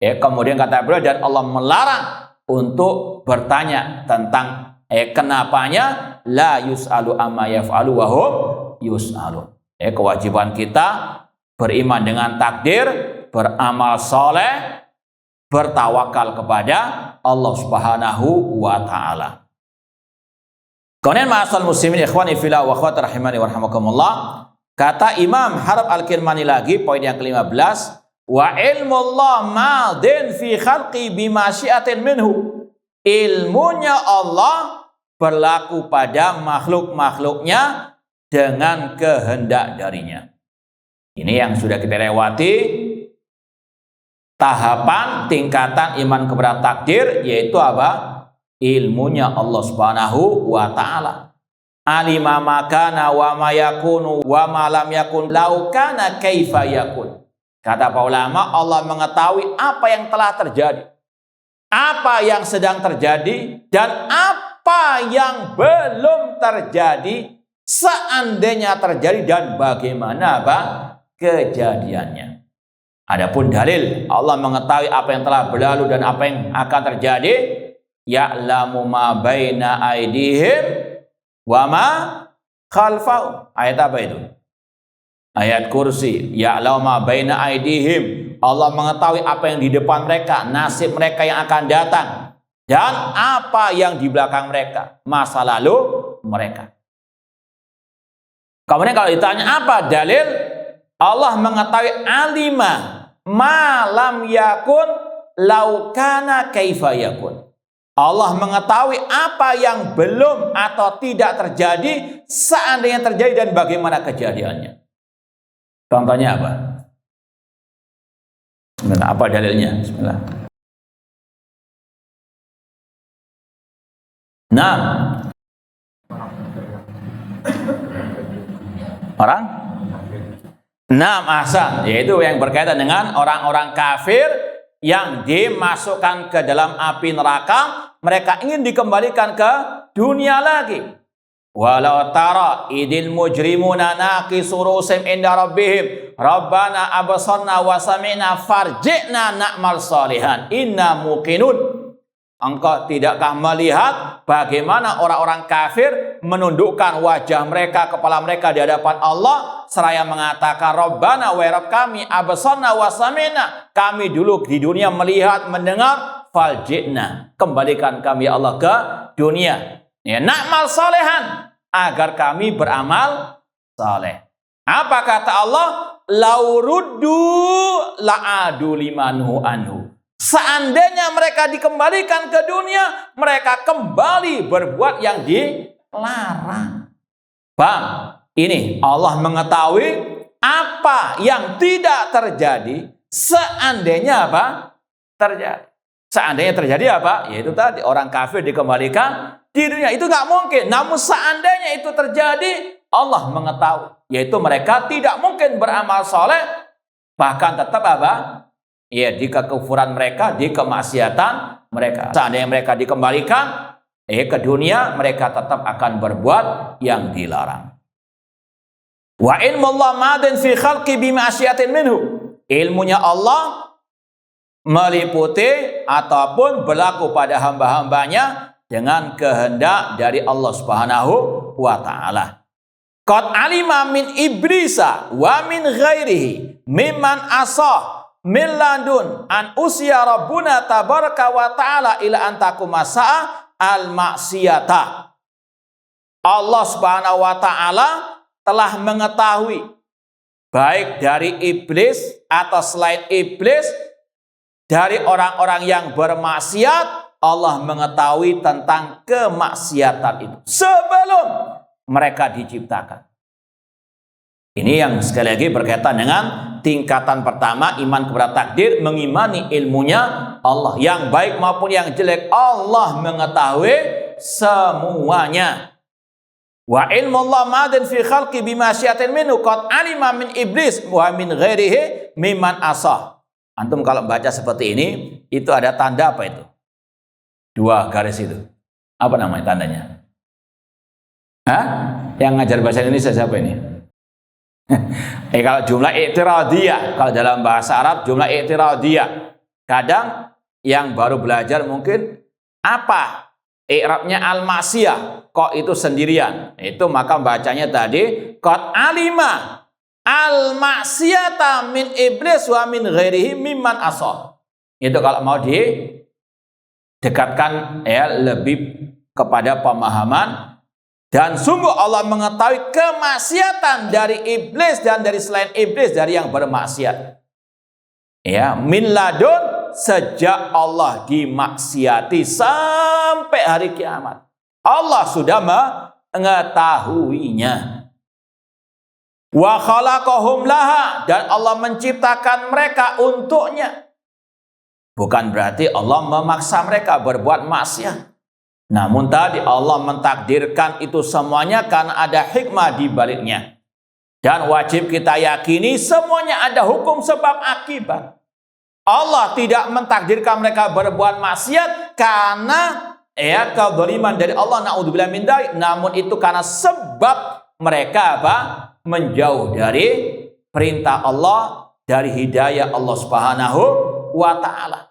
Kemudian kata beliau, dan Allah melarang untuk bertanya tentang kenapanya, la yus'alu amma yaf'alu wa hum yus'alun. Kewajiban kita beriman dengan takdir, beramal soleh, bertawakal kepada Allah Subhanahu wa ta'ala. Kemudian ma'asal muslimin ikhwani fillah wa akhwati rahimani wa rahimakumullah. Kata Imam Harb Al-Kirmani lagi, poin yang ke-15, wa ilmullah madin fi khalqi bimasyiatin minhu. Ilmunya Allah berlaku pada makhluk-makhluknya dengan kehendak darinya. Ini yang sudah kita lewati, tahapan tingkatan iman kepada takdir, yaitu apa? Ilmunya Allah Subhanahu wa ta'ala. Alima makana wa ma yakunu wa ma lam yakun lau kana kaifa yakun. Kata para ulama, Allah mengetahui apa yang telah terjadi, apa yang sedang terjadi, dan apa yang belum terjadi seandainya terjadi dan bagaimana apa kejadiannya. Adapun dalil, Allah mengetahui apa yang telah berlalu dan apa yang akan terjadi. Ya'lamu ma baina aydihim wa ma khalfahum. Ayat apa itu? Ayat kursi. Ya'lamu ma baina aydihim. Allah mengetahui apa yang di depan mereka, nasib mereka yang akan datang, dan apa yang di belakang mereka, masa lalu mereka. Kemudian kalau ditanya apa dalil, Allah mengetahui alima ma lam yakun lau kana kaifa yakun. Allah mengetahui apa yang belum atau tidak terjadi seandainya terjadi dan bagaimana kejadiannya. Contohnya apa? Bismillah, apa dalilnya? Bismillah. Nah, orang? Nah, ahsan, yaitu yang berkaitan dengan orang-orang kafir yang dimasukkan ke dalam api neraka. Mereka ingin dikembalikan ke dunia lagi. Walau tara idil mujrimuna naqisu rusim inda rabbihim rabbana absarna wa sami'na farji'na na'mal salihan inna muqinun. Engkau tidakkah melihat bagaimana orang-orang kafir menundukkan wajah mereka, kepala mereka di hadapan Allah, seraya mengatakan Rabbana wa Rabb kami absarna wa sami'na, kami dulu di dunia melihat, mendengar, falji'na, kembalikan kami ya Allah ke dunia, ya, na'mal salihan, agar kami beramal saleh. Apa kata Allah? Lauruddu la'adu limanhu anhu. Seandainya mereka dikembalikan ke dunia, mereka kembali berbuat yang dilarang. Paham? Ini Allah mengetahui apa yang tidak terjadi seandainya apa? Terjadi. Seandainya terjadi apa? Yaitu tadi orang kafir dikembalikan di dunia. Itu nggak mungkin. Namun seandainya itu terjadi, Allah mengetahui. Yaitu mereka tidak mungkin beramal soleh, bahkan tetap apa? Ya, di kekufuran mereka, di kemaksiatan mereka. Seandainya mereka dikembalikan ke dunia, mereka tetap akan berbuat yang dilarang. Wa ilmullah madin fi khalqi bimasyiatin minhu. Ilmunya Allah meliputi ataupun berlaku pada hamba-hambanya dengan kehendak dari Allah Subhanahu wa ta'ala. Qad alima min iblisa wa min ghairihi mimman asah min ladun an usya rabbuna tabaraka wa ta'ala ila antakum masa'a al-maksiyata. Allah Subhanahu wa ta'ala telah mengetahui baik dari iblis atau selain iblis, dari orang-orang yang bermaksiat, Allah mengetahui tentang kemaksiatan itu sebelum mereka diciptakan. Ini yang sekali lagi berkaitan dengan tingkatan pertama, iman kepada takdir, mengimani ilmunya Allah. Yang baik maupun yang jelek, Allah mengetahui semuanya. Wa ilmu Allah madin fi khalqi bimasyiatin minhu qad alima min iblis wa min ghairihi mimman asah. Antum kalau baca seperti ini, itu ada tanda apa itu? Dua garis itu. Apa namanya tandanya? Hah? Yang ngajar bahasa Indonesia siapa ini? Kalau jumlah i'tiradiyah, kalau dalam bahasa Arab jumlah i'tiradiyah. Kadang yang baru belajar mungkin apa i'rabnya al-maksiyah, kok itu sendirian. Itu maka bacanya tadi qad alima al-maksiyata min iblis wa min ghairihi mimman asah. Itu kalau mau didekatkan ya lebih kepada pemahaman. Dan sungguh Allah mengetahui kemaksiatan dari iblis dan dari selain iblis, dari yang bermaksiat. Ya, min ladun, sejak Allah dimaksiati sampai hari kiamat. Allah sudah mengetahuinya. Wa khalaqahum laha, dan Allah menciptakan mereka untuknya. Bukan berarti Allah memaksa mereka berbuat maksiat. Namun tadi Allah mentakdirkan itu semuanya karena ada hikmah di baliknya. Dan wajib kita yakini semuanya ada hukum sebab akibat. Allah tidak mentakdirkan mereka berbuat maksiat karena kezaliman dari Allah, naudzubillah min dzalik, namun itu karena sebab mereka menjauh dari perintah Allah, dari hidayah Allah Subhanahu wa ta'ala.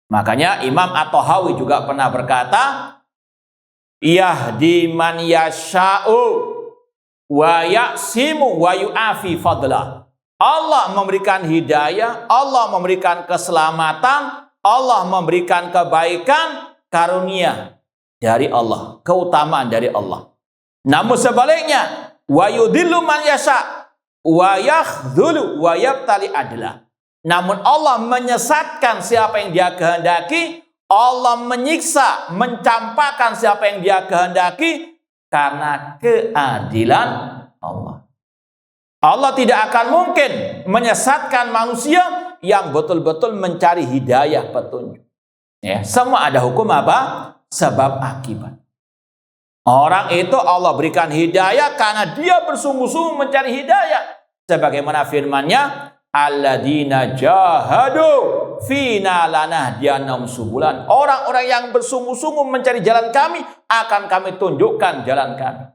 Makanya Imam At-Tahawi juga pernah berkata, yahdi man yasha'u wa ya'simu wa yu'afi fadlah. Allah memberikan hidayah, Allah memberikan keselamatan, Allah memberikan kebaikan, karunia dari Allah, keutamaan dari Allah. Namun sebaliknya, wa yudhillu man yasha wa yakhdhulu wa yabtali adla. Namun Allah menyesatkan siapa yang Dia kehendaki, Allah menyiksa, mencampakkan siapa yang Dia kehendaki karena keadilan Allah. Allah tidak akan mungkin menyesatkan manusia yang betul-betul mencari hidayah petunjuk. Semua ada hukum sebab akibat. Orang itu Allah berikan hidayah karena dia bersungguh-sungguh mencari hidayah. Sebagaimana firman-Nya, alladzina jahadu fina lanahdiyannahum subulan. Orang-orang yang bersungguh-sungguh mencari jalan kami, akan kami tunjukkan jalan kami.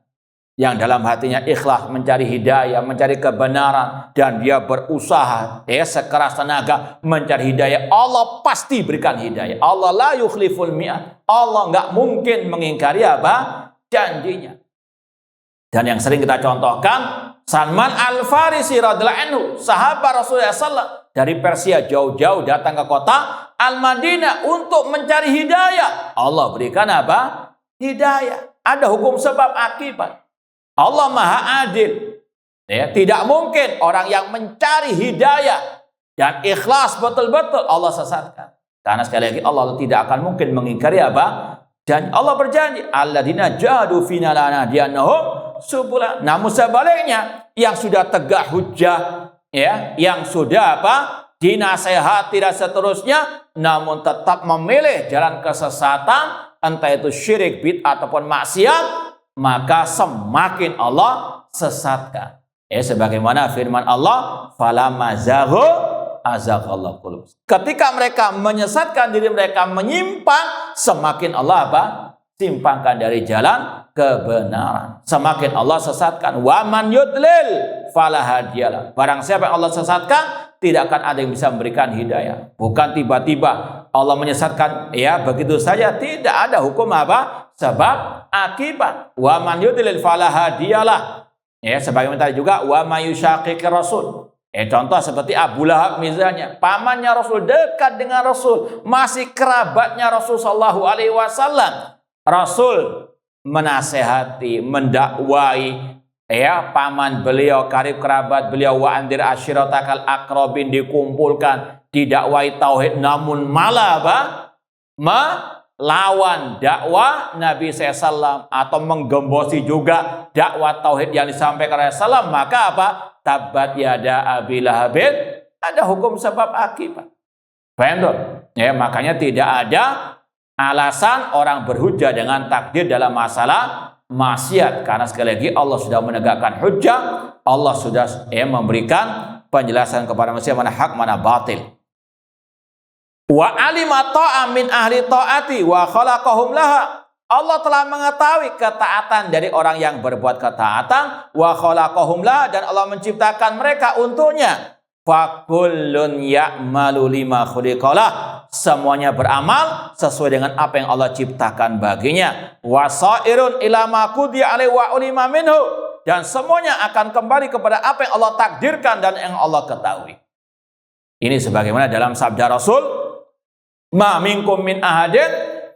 Yang dalam hatinya ikhlas mencari hidayah, mencari kebenaran, dan dia berusaha sekeras tenaga mencari hidayah, Allah pasti berikan hidayah. Allah la yukhliful mi'ad. Allah nggak mungkin mengingkari janjinya. Dan yang sering kita contohkan, Salman Al-Farisi radhiyallahu anhu, sahabat Rasulullah SAW, dari Persia jauh-jauh datang ke kota Al-Madinah untuk mencari hidayah. Allah berikan hidayah. Ada hukum sebab akibat. Allah Maha Adil. Tidak mungkin orang yang mencari hidayah dan ikhlas betul-betul Allah sesatkan. Karena sekali lagi Allah tidak akan mungkin mengingkari dan Allah berjanji, alladzina jahadu fina lanahdiyannahum subulan. Namun sebaliknya, yang sudah tegak hujjah, yang sudah dinasehati dan seterusnya, namun tetap memilih jalan kesesatan, entah itu syirik, bid'ah ataupun maksiat, maka semakin Allah sesatkan. Sebagaimana firman Allah, falamma zaghu azaghallahu qulub. Ketika mereka menyesatkan diri mereka, menyimpang, semakin Allah simpangkan dari jalan kebenaran. Semakin Allah sesatkan. Wa man yudlil fala hadiyalah. Barang siapa yang Allah sesatkan, tidak akan ada yang bisa memberikan hidayah. Bukan tiba-tiba Allah menyesatkan begitu saja, tidak ada hukum sebab akibat. Wa man yudlil fala hadiyalah. Sebagaimana tadi juga wa may yushaqiqir rasul. Contoh seperti Abu Lahab misalnya, pamannya Rasul, dekat dengan Rasul, masih kerabatnya Rasul sallallahu alaihi wasallam. Rasul menasehati, mendakwai paman beliau, karib kerabat beliau, wa andir ashiratakal aqrabin, dikumpulkan, didakwai tauhid, namun malah melawan dakwah Nabi SAW atau menggembosi juga dakwah tauhid yang disampaikan oleh SAW, maka tabat yada abi lahabin, ada hukum sebab akibat. Paham tuh? Makanya tidak ada alasan orang berhujjah dengan takdir dalam masalah maksiat, karena sekali lagi Allah sudah menegakkan hujjah, Allah sudah memberikan penjelasan kepada manusia mana hak mana batil. Wa alima ta'a min ahli ta'ati wa khalaqahum laha. Allah telah mengetahui ketaatan dari orang yang berbuat ketaatan, wa khalaqahum laha, dan Allah menciptakan mereka untuknya. Fa kullun ya'malu lima khuliqalah. Semuanya beramal sesuai dengan apa yang Allah ciptakan baginya. Wa sairun ila ma qudiya alaihi wa ulima minhu. Dan semuanya akan kembali kepada apa yang Allah takdirkan dan yang Allah ketahui. Ini sebagaimana dalam sabda Rasul, ma minkum min ahadin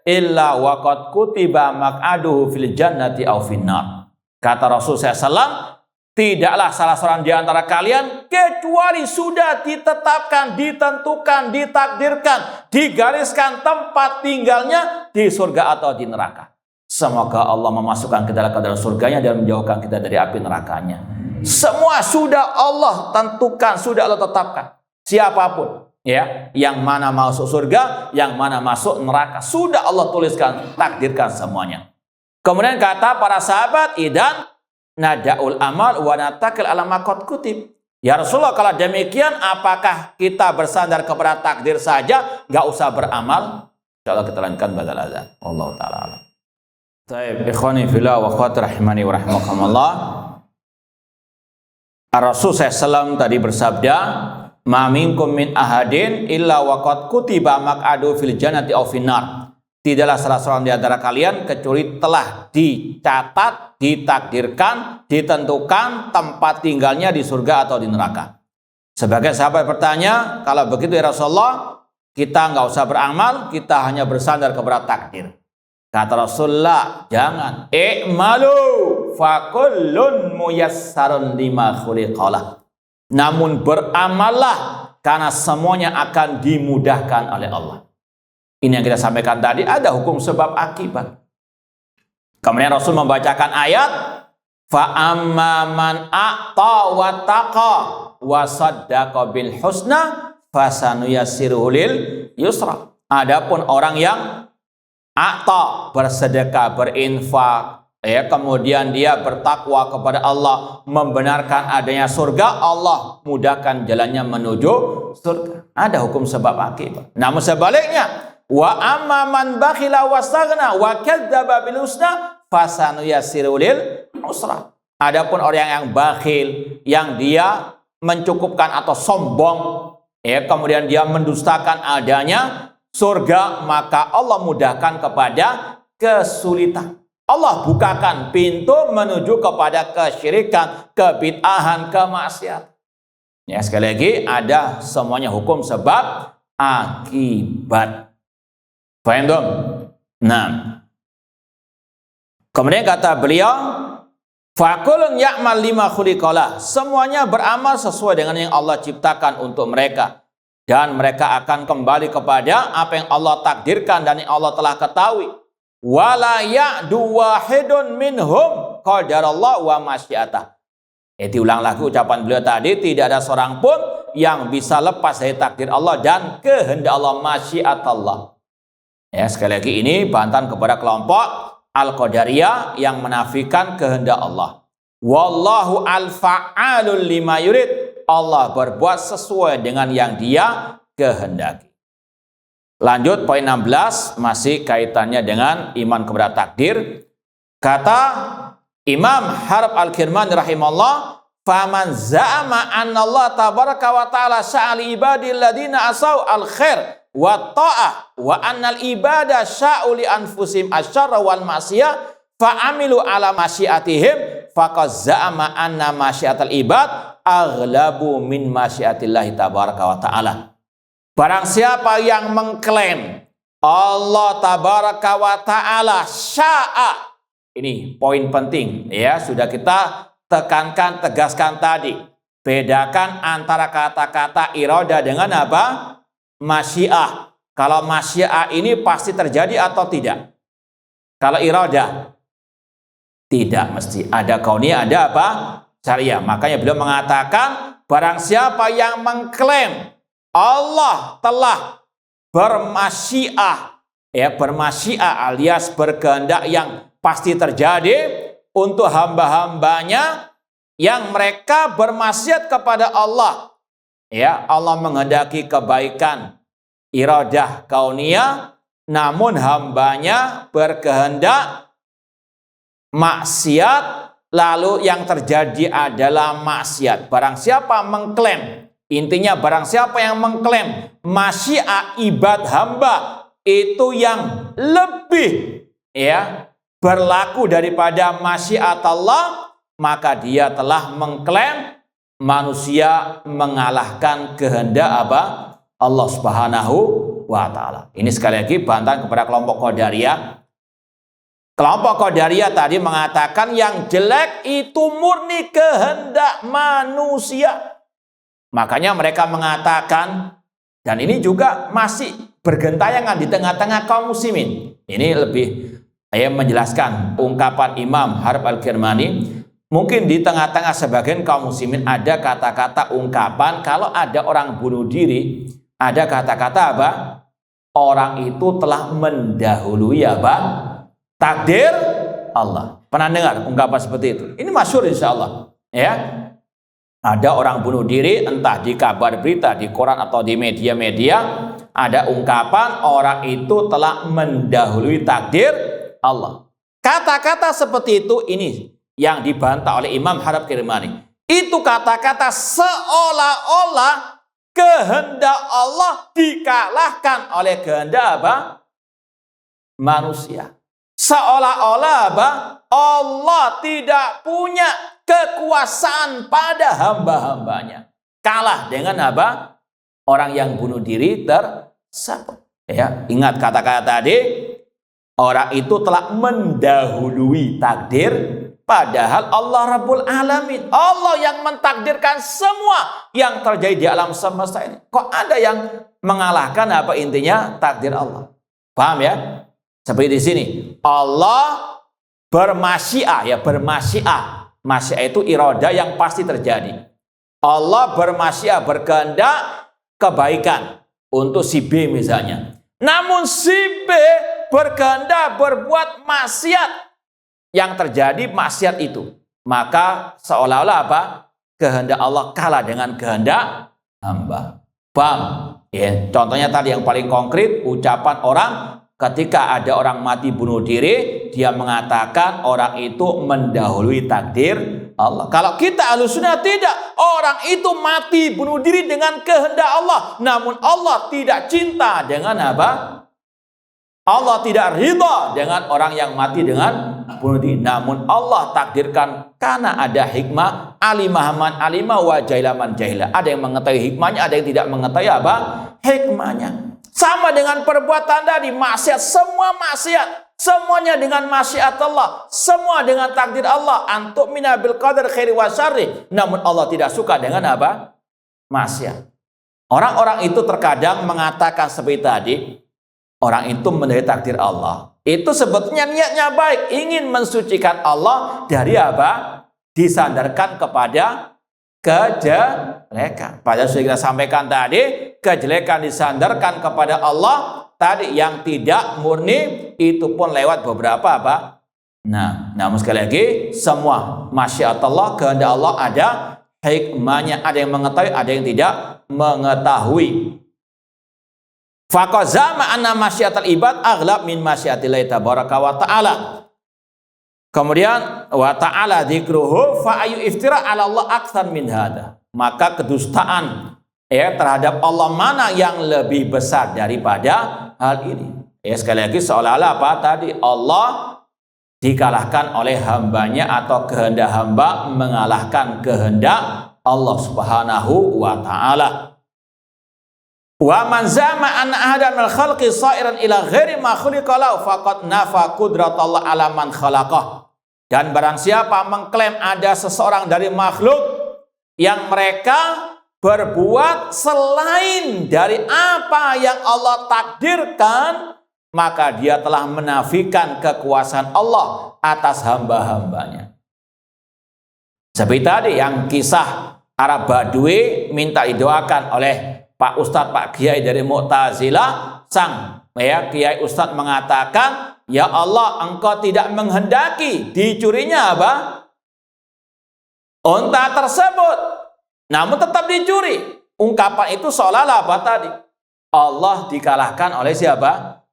illa waqad kutiba maq'aduhu fil jannati aw finnar. Kata Rasul SAW, tidaklah salah seorang di antara kalian kecuali sudah ditetapkan, ditentukan, ditakdirkan, digariskan tempat tinggalnya di surga atau di neraka. Semoga Allah memasukkan kita ke dalam surganya dan menjauhkan kita dari api nerakanya. Semua sudah Allah tentukan, sudah Allah tetapkan. Siapapun, ya, yang mana masuk surga, yang mana masuk neraka, sudah Allah tuliskan, takdirkan semuanya. Kemudian kata para sahabat, idan nada'ul amal wa natakil ala ma qad kutib. Ya Rasulullah, kalau demikian apakah kita bersandar kepada takdir saja, nggak usah beramal? Insyaallah kita lanjutkan badal azan. Wallahu taala alam. Baik, ikhwani fillah wa akhwati rahimani wa rahimakumullah. Rasul SAW tadi bersabda, "Ma minkum min ahadin illa wa qad kutiba maq'adu fil jannati aw finnar." Tidaklah salah seorang di antara kalian kecuali telah dicatat, ditakdirkan, ditentukan tempat tinggalnya di surga atau di neraka. Sebagai sahabat bertanya, kalau begitu ya Rasulullah, kita nggak usah beramal, kita hanya bersandar kepada takdir. Kata Rasulullah, jangan. I'malu fakullun muyassarun lima khuliqalah. Namun beramallah karena semuanya akan dimudahkan oleh Allah. Ini yang kita sampaikan tadi, ada hukum sebab akibat. Kemudian Rasul membacakan ayat, فَأَمَّا مَنْ أَعْطَى وَاتَّقَى وَصَدَّقَ بِالْحُسْنَى فَسَنُيَسِّرُهُ لِلْيُسْرَى. Adapun orang yang a'ta, bersedekah, berinfak, ya, kemudian dia bertakwa kepada Allah, membenarkan adanya surga, Allah mudahkan jalannya menuju surga. Ada hukum sebab akibat. Namun sebaliknya, wa amma man bakhila wastaghna wa kadzdzaba bil husna fasanuyassiru lil usra. Adapun orang yang bakhil, yang dia mencukupkan atau sombong, ya, kemudian dia mendustakan adanya surga, maka Allah mudahkan kepada kesulitan. Allah bukakan pintu menuju kepada kesyirikan, kebid'ahan, kemaksiatan. Ya, sekali lagi ada semuanya hukum sebab akibat. Paham dong? Nah, kemudian kata beliau, fakulun ya'mal lima khuliqalah. Semuanya beramal sesuai dengan yang Allah ciptakan untuk mereka. Dan mereka akan kembali kepada apa yang Allah takdirkan dan yang Allah telah ketahui. Wala ya'du wahidun minhum qadarallah wa masyiatah. Diulang lagi ucapan beliau tadi, tidak ada seorang pun yang bisa lepas dari takdir Allah dan kehendak Allah, masyiat Allah. Ya, sekali lagi ini bantahan kepada kelompok Al-Qadariyah yang menafikan kehendak Allah. Wallahu al-fa'alul lima yurid. Allah berbuat sesuai dengan yang Dia kehendaki. Lanjut poin 16, masih kaitannya dengan iman kepada takdir. Kata Imam Harb Al-Kirmani rahimahullah, faman za'ama anna Allah tabaraka wa ta'ala sya'ali ibadil ladina asau al-khair wa ta'ah wa annal ibadah sya'u li anfusim asyarra wal ma'siyah fa'amilu ala masyiatihim faqad za'ama anna masyiatal ibad aghlabu min masyiatillahi tabaraka wa ta'ala. Barang siapa yang mengklaim Allah tabaraka wa ta'ala sya'a, ini poin penting ya, sudah kita tekankan, tegaskan tadi. Bedakan antara kata-kata iradah dengan apa? Masyiah. Kalau masyiah ini pasti terjadi atau tidak? Kalau iradah tidak mesti. Ada kauniyah, ada apa? Syariah. Makanya beliau mengatakan barang siapa yang mengklaim Allah telah bermasyiah, ya, bermasyiah alias berkehendak yang pasti terjadi untuk hamba-hambanya yang mereka bermaksiat kepada Allah. Ya, Allah menghendaki kebaikan, iradah kauniyah, namun hambanya berkehendak maksiat, lalu yang terjadi adalah maksiat. Barang siapa mengklaim, intinya barang siapa yang mengklaim masyiah ibad hamba itu yang lebih, ya, berlaku daripada masyiat Allah, maka dia telah mengklaim manusia mengalahkan kehendak apa? Allah Subhanahu wa ta'ala. Ini sekali lagi bantahan kepada kelompok Qadariyah. Kelompok Qadariyah tadi mengatakan yang jelek itu murni kehendak manusia. Makanya mereka mengatakan, dan ini juga masih bergentayangan di tengah-tengah kaum muslimin. Ini lebih menjelaskan ungkapan Imam Harb Al-Kirmani. Mungkin di tengah-tengah sebagian kaum muslimin ada kata-kata ungkapan kalau ada orang bunuh diri, ada kata-kata apa? Orang itu telah mendahului apa? Takdir Allah. Pernah dengar ungkapan seperti itu? Ini masyhur insyaallah. Ya. Ada orang bunuh diri, entah di kabar berita, di koran atau di media-media, ada ungkapan orang itu telah mendahului takdir Allah. Kata-kata seperti itu ini yang dibantah oleh Imam Harb Kirmani. Itu kata-kata seolah-olah kehendak Allah dikalahkan oleh kehendak apa? Manusia. Seolah-olah apa? Allah tidak punya kekuasaan pada hamba-hambanya. Kalah dengan apa? Orang yang bunuh diri tersebut. Ya, ingat kata-kata tadi, orang itu telah mendahului takdir, padahal Allah Rabbul Alamin. Allah yang mentakdirkan semua yang terjadi di alam semesta ini. Kok ada yang mengalahkan apa intinya takdir Allah? Paham ya? Seperti di sini. Allah bermasyiah, ya bermasyiah. Masyiah itu iradah yang pasti terjadi. Allah bermasyiah, berkehendak kebaikan untuk si B misalnya. Namun si B berkehendak berbuat maksiat, yang terjadi maksiat itu. Maka seolah-olah apa? Kehendak Allah kalah dengan kehendak hamba. Paham? Ya, contohnya tadi yang paling konkret, ucapan orang ketika ada orang mati bunuh diri, dia mengatakan orang itu mendahului takdir Allah. Kalau kita Ahlussunnah tidak, orang itu mati bunuh diri dengan kehendak Allah, namun Allah tidak cinta dengan apa? Allah tidak ridha dengan orang yang mati dengan bunuh diri. Namun Allah takdirkan karena ada hikmah, alimah man alimah wa jahilah man jahilah. Ada yang mengetahui hikmahnya, ada yang tidak mengetahui apa? Hikmahnya. Sama dengan perbuatan tadi, maksiat, semua maksiat, semuanya dengan masyiat Allah, semua dengan takdir Allah. Antuk mina bil qadar khairi wa syarri. Namun Allah tidak suka dengan apa? Maksiat. Orang-orang itu terkadang mengatakan seperti tadi, orang itu mendari takdir Allah. Itu sebetulnya niatnya baik, ingin mensucikan Allah dari apa? Disandarkan kepada kejelekan. Padahal sudah kita sampaikan tadi, kejelekan disandarkan kepada Allah tadi yang tidak murni itu pun lewat beberapa apa? Nah, namun sekali lagi semua masyiat Allah, kehendak Allah ada hikmahnya, ada yang mengetahui, ada yang tidak mengetahui. Faqazama anna masyiatal ibad aghlab min masyiatillahi tabaraka wa ta'ala. Kemudian wa ta'ala dzikruhu fa ayu iftira 'ala Allah aktsar min hada. Maka kedustaan terhadap Allah mana yang lebih besar daripada hal ini. Sekali lagi seolah-olah apa tadi? Allah dikalahkan oleh hambanya atau kehendak hamba mengalahkan kehendak Allah Subhanahu wa ta'ala. Wa man zama anna ahadan minal khalqi sa'iran ila ghairi ma khuliqa lahu faqad nafa qudratallah 'ala man khalaqah. Dan barang siapa mengklaim ada seseorang dari makhluk yang mereka berbuat selain dari apa yang Allah takdirkan, maka dia telah menafikan kekuasaan Allah atas hamba-hambanya. Seperti tadi yang kisah Arab Badui minta didoakan oleh Pak Ustadz, Pak Kiai dari Mu'tazilah, sang Kiai Ustadz mengatakan, ya Allah, engkau tidak menghendaki dicurinya apa? Unta tersebut, namun tetap dicuri. Ungkapan itu seolah-olah apa tadi? Allah dikalahkan oleh siapa?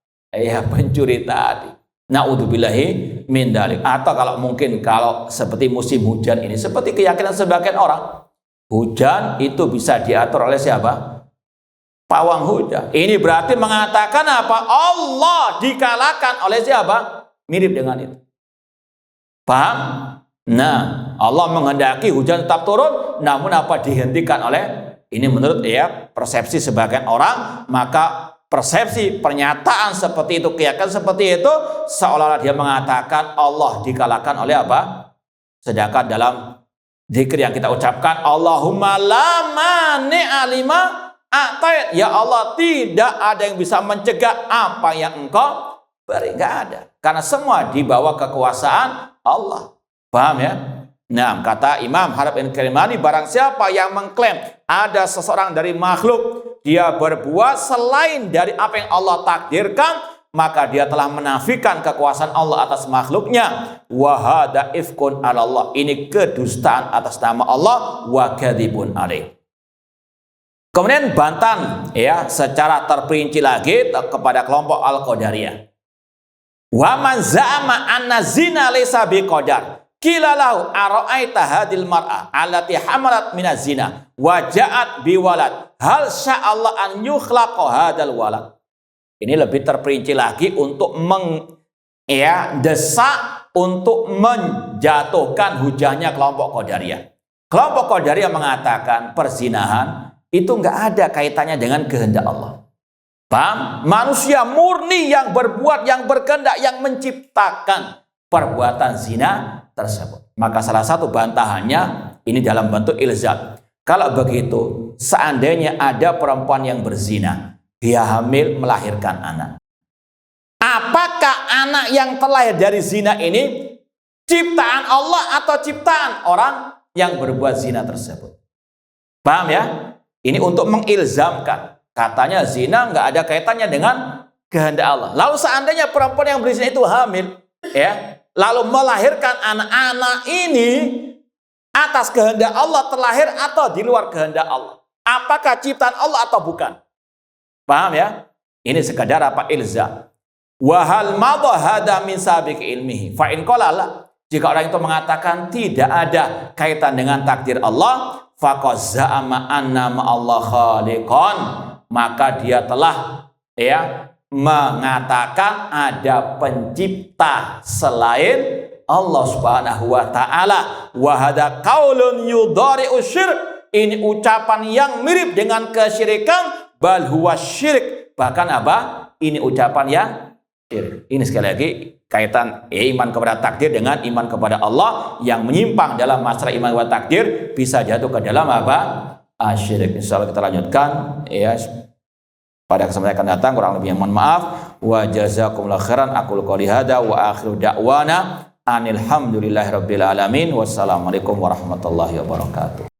Pencuri tadi. Na'udzubillahi min dzalik. Atau kalau mungkin kalau seperti musim hujan ini, seperti keyakinan sebagian orang, hujan itu bisa diatur oleh siapa? Pawang hujan. Ini berarti mengatakan apa? Allah dikalahkan oleh siapa? Mirip dengan itu. Paham? Nah, Allah menghendaki hujan tetap turun, namun apa dihentikan oleh ini menurut persepsi sebagian orang, maka persepsi pernyataan seperti itu, keyakinan seperti itu seolah-olah dia mengatakan Allah dikalahkan oleh apa? Sedangkan dalam zikir yang kita ucapkan, Allahumma la mani'a lima atayt, ya Allah tidak ada yang bisa mencegah apa yang engkau Nggak ada. Karena semua di bawah kekuasaan Allah. Paham ya? Nah, kata Imam Harb bin Karimani, barang siapa yang mengklaim ada seseorang dari makhluk, dia berbuat selain dari apa yang Allah takdirkan, maka dia telah menafikan kekuasaan Allah atas makhluknya. Wa hada ifkun 'ala Allah. Ini kedustaan atas nama Allah, wa kadzibun alaih. Kemudian bantahan ya secara terperinci lagi kepada kelompok Al-Qadariyah. Wa man za'ama anna zina laysa biqadar qila lahu ara'aita hadil mar'a allati hamalat minaz zina wa ja'at biwalad hal sya'allah an yukhlaqa hadal walad. Ini lebih terperinci lagi untuk desak untuk menjatuhkan hujahnya kelompok Qadariyah. Kelompok Qadariyah mengatakan perzinahan itu nggak ada kaitannya dengan kehendak Allah. Paham? Manusia murni yang berbuat, yang berkehendak, yang menciptakan perbuatan zina tersebut. Maka salah satu bantahannya ini dalam bentuk ilzam. Kalau begitu, seandainya ada perempuan yang berzina, dia hamil melahirkan anak. Apakah anak yang terlahir dari zina ini ciptaan Allah atau ciptaan orang yang berbuat zina tersebut? Paham ya? Ini untuk mengilzamkan. Katanya zina nggak ada kaitannya dengan kehendak Allah. Lalu seandainya perempuan yang berzina itu hamil, ya, lalu melahirkan anak-anak ini atas kehendak Allah terlahir atau di luar kehendak Allah? Apakah ciptaan Allah atau bukan? Paham ya? Ini sekadar apa ilzam. Wa hal madha hada min sabiq ilmihi. Fa in qala la. Jika orang itu mengatakan tidak ada kaitan dengan takdir Allah, faqad za'ama anna ma'allah khaliqan, maka dia telah mengatakan ada pencipta selain Allah Subhanahu wa taala. Wa hada qaulun yudhari'u syirk. Ini ucapan yang mirip dengan kesyirikan, bal huwa syirik. Bahkan apa? Ini ucapan yang syirik. Ini sekali lagi kaitan iman kepada takdir dengan iman kepada Allah. Yang menyimpang dalam masalah iman kepada takdir bisa jatuh ke dalam apa? Syirik. Insyaallah kita lanjutkan ya pada kesempatan akan datang. Kurang lebih mohon maaf. Wa jazakumullahu khairan. Aqulu qouli hada wa akhiru da'wana anil hamdulillahirabbil alamin. Wassalamualaikum warahmatullahi wabarakatuh.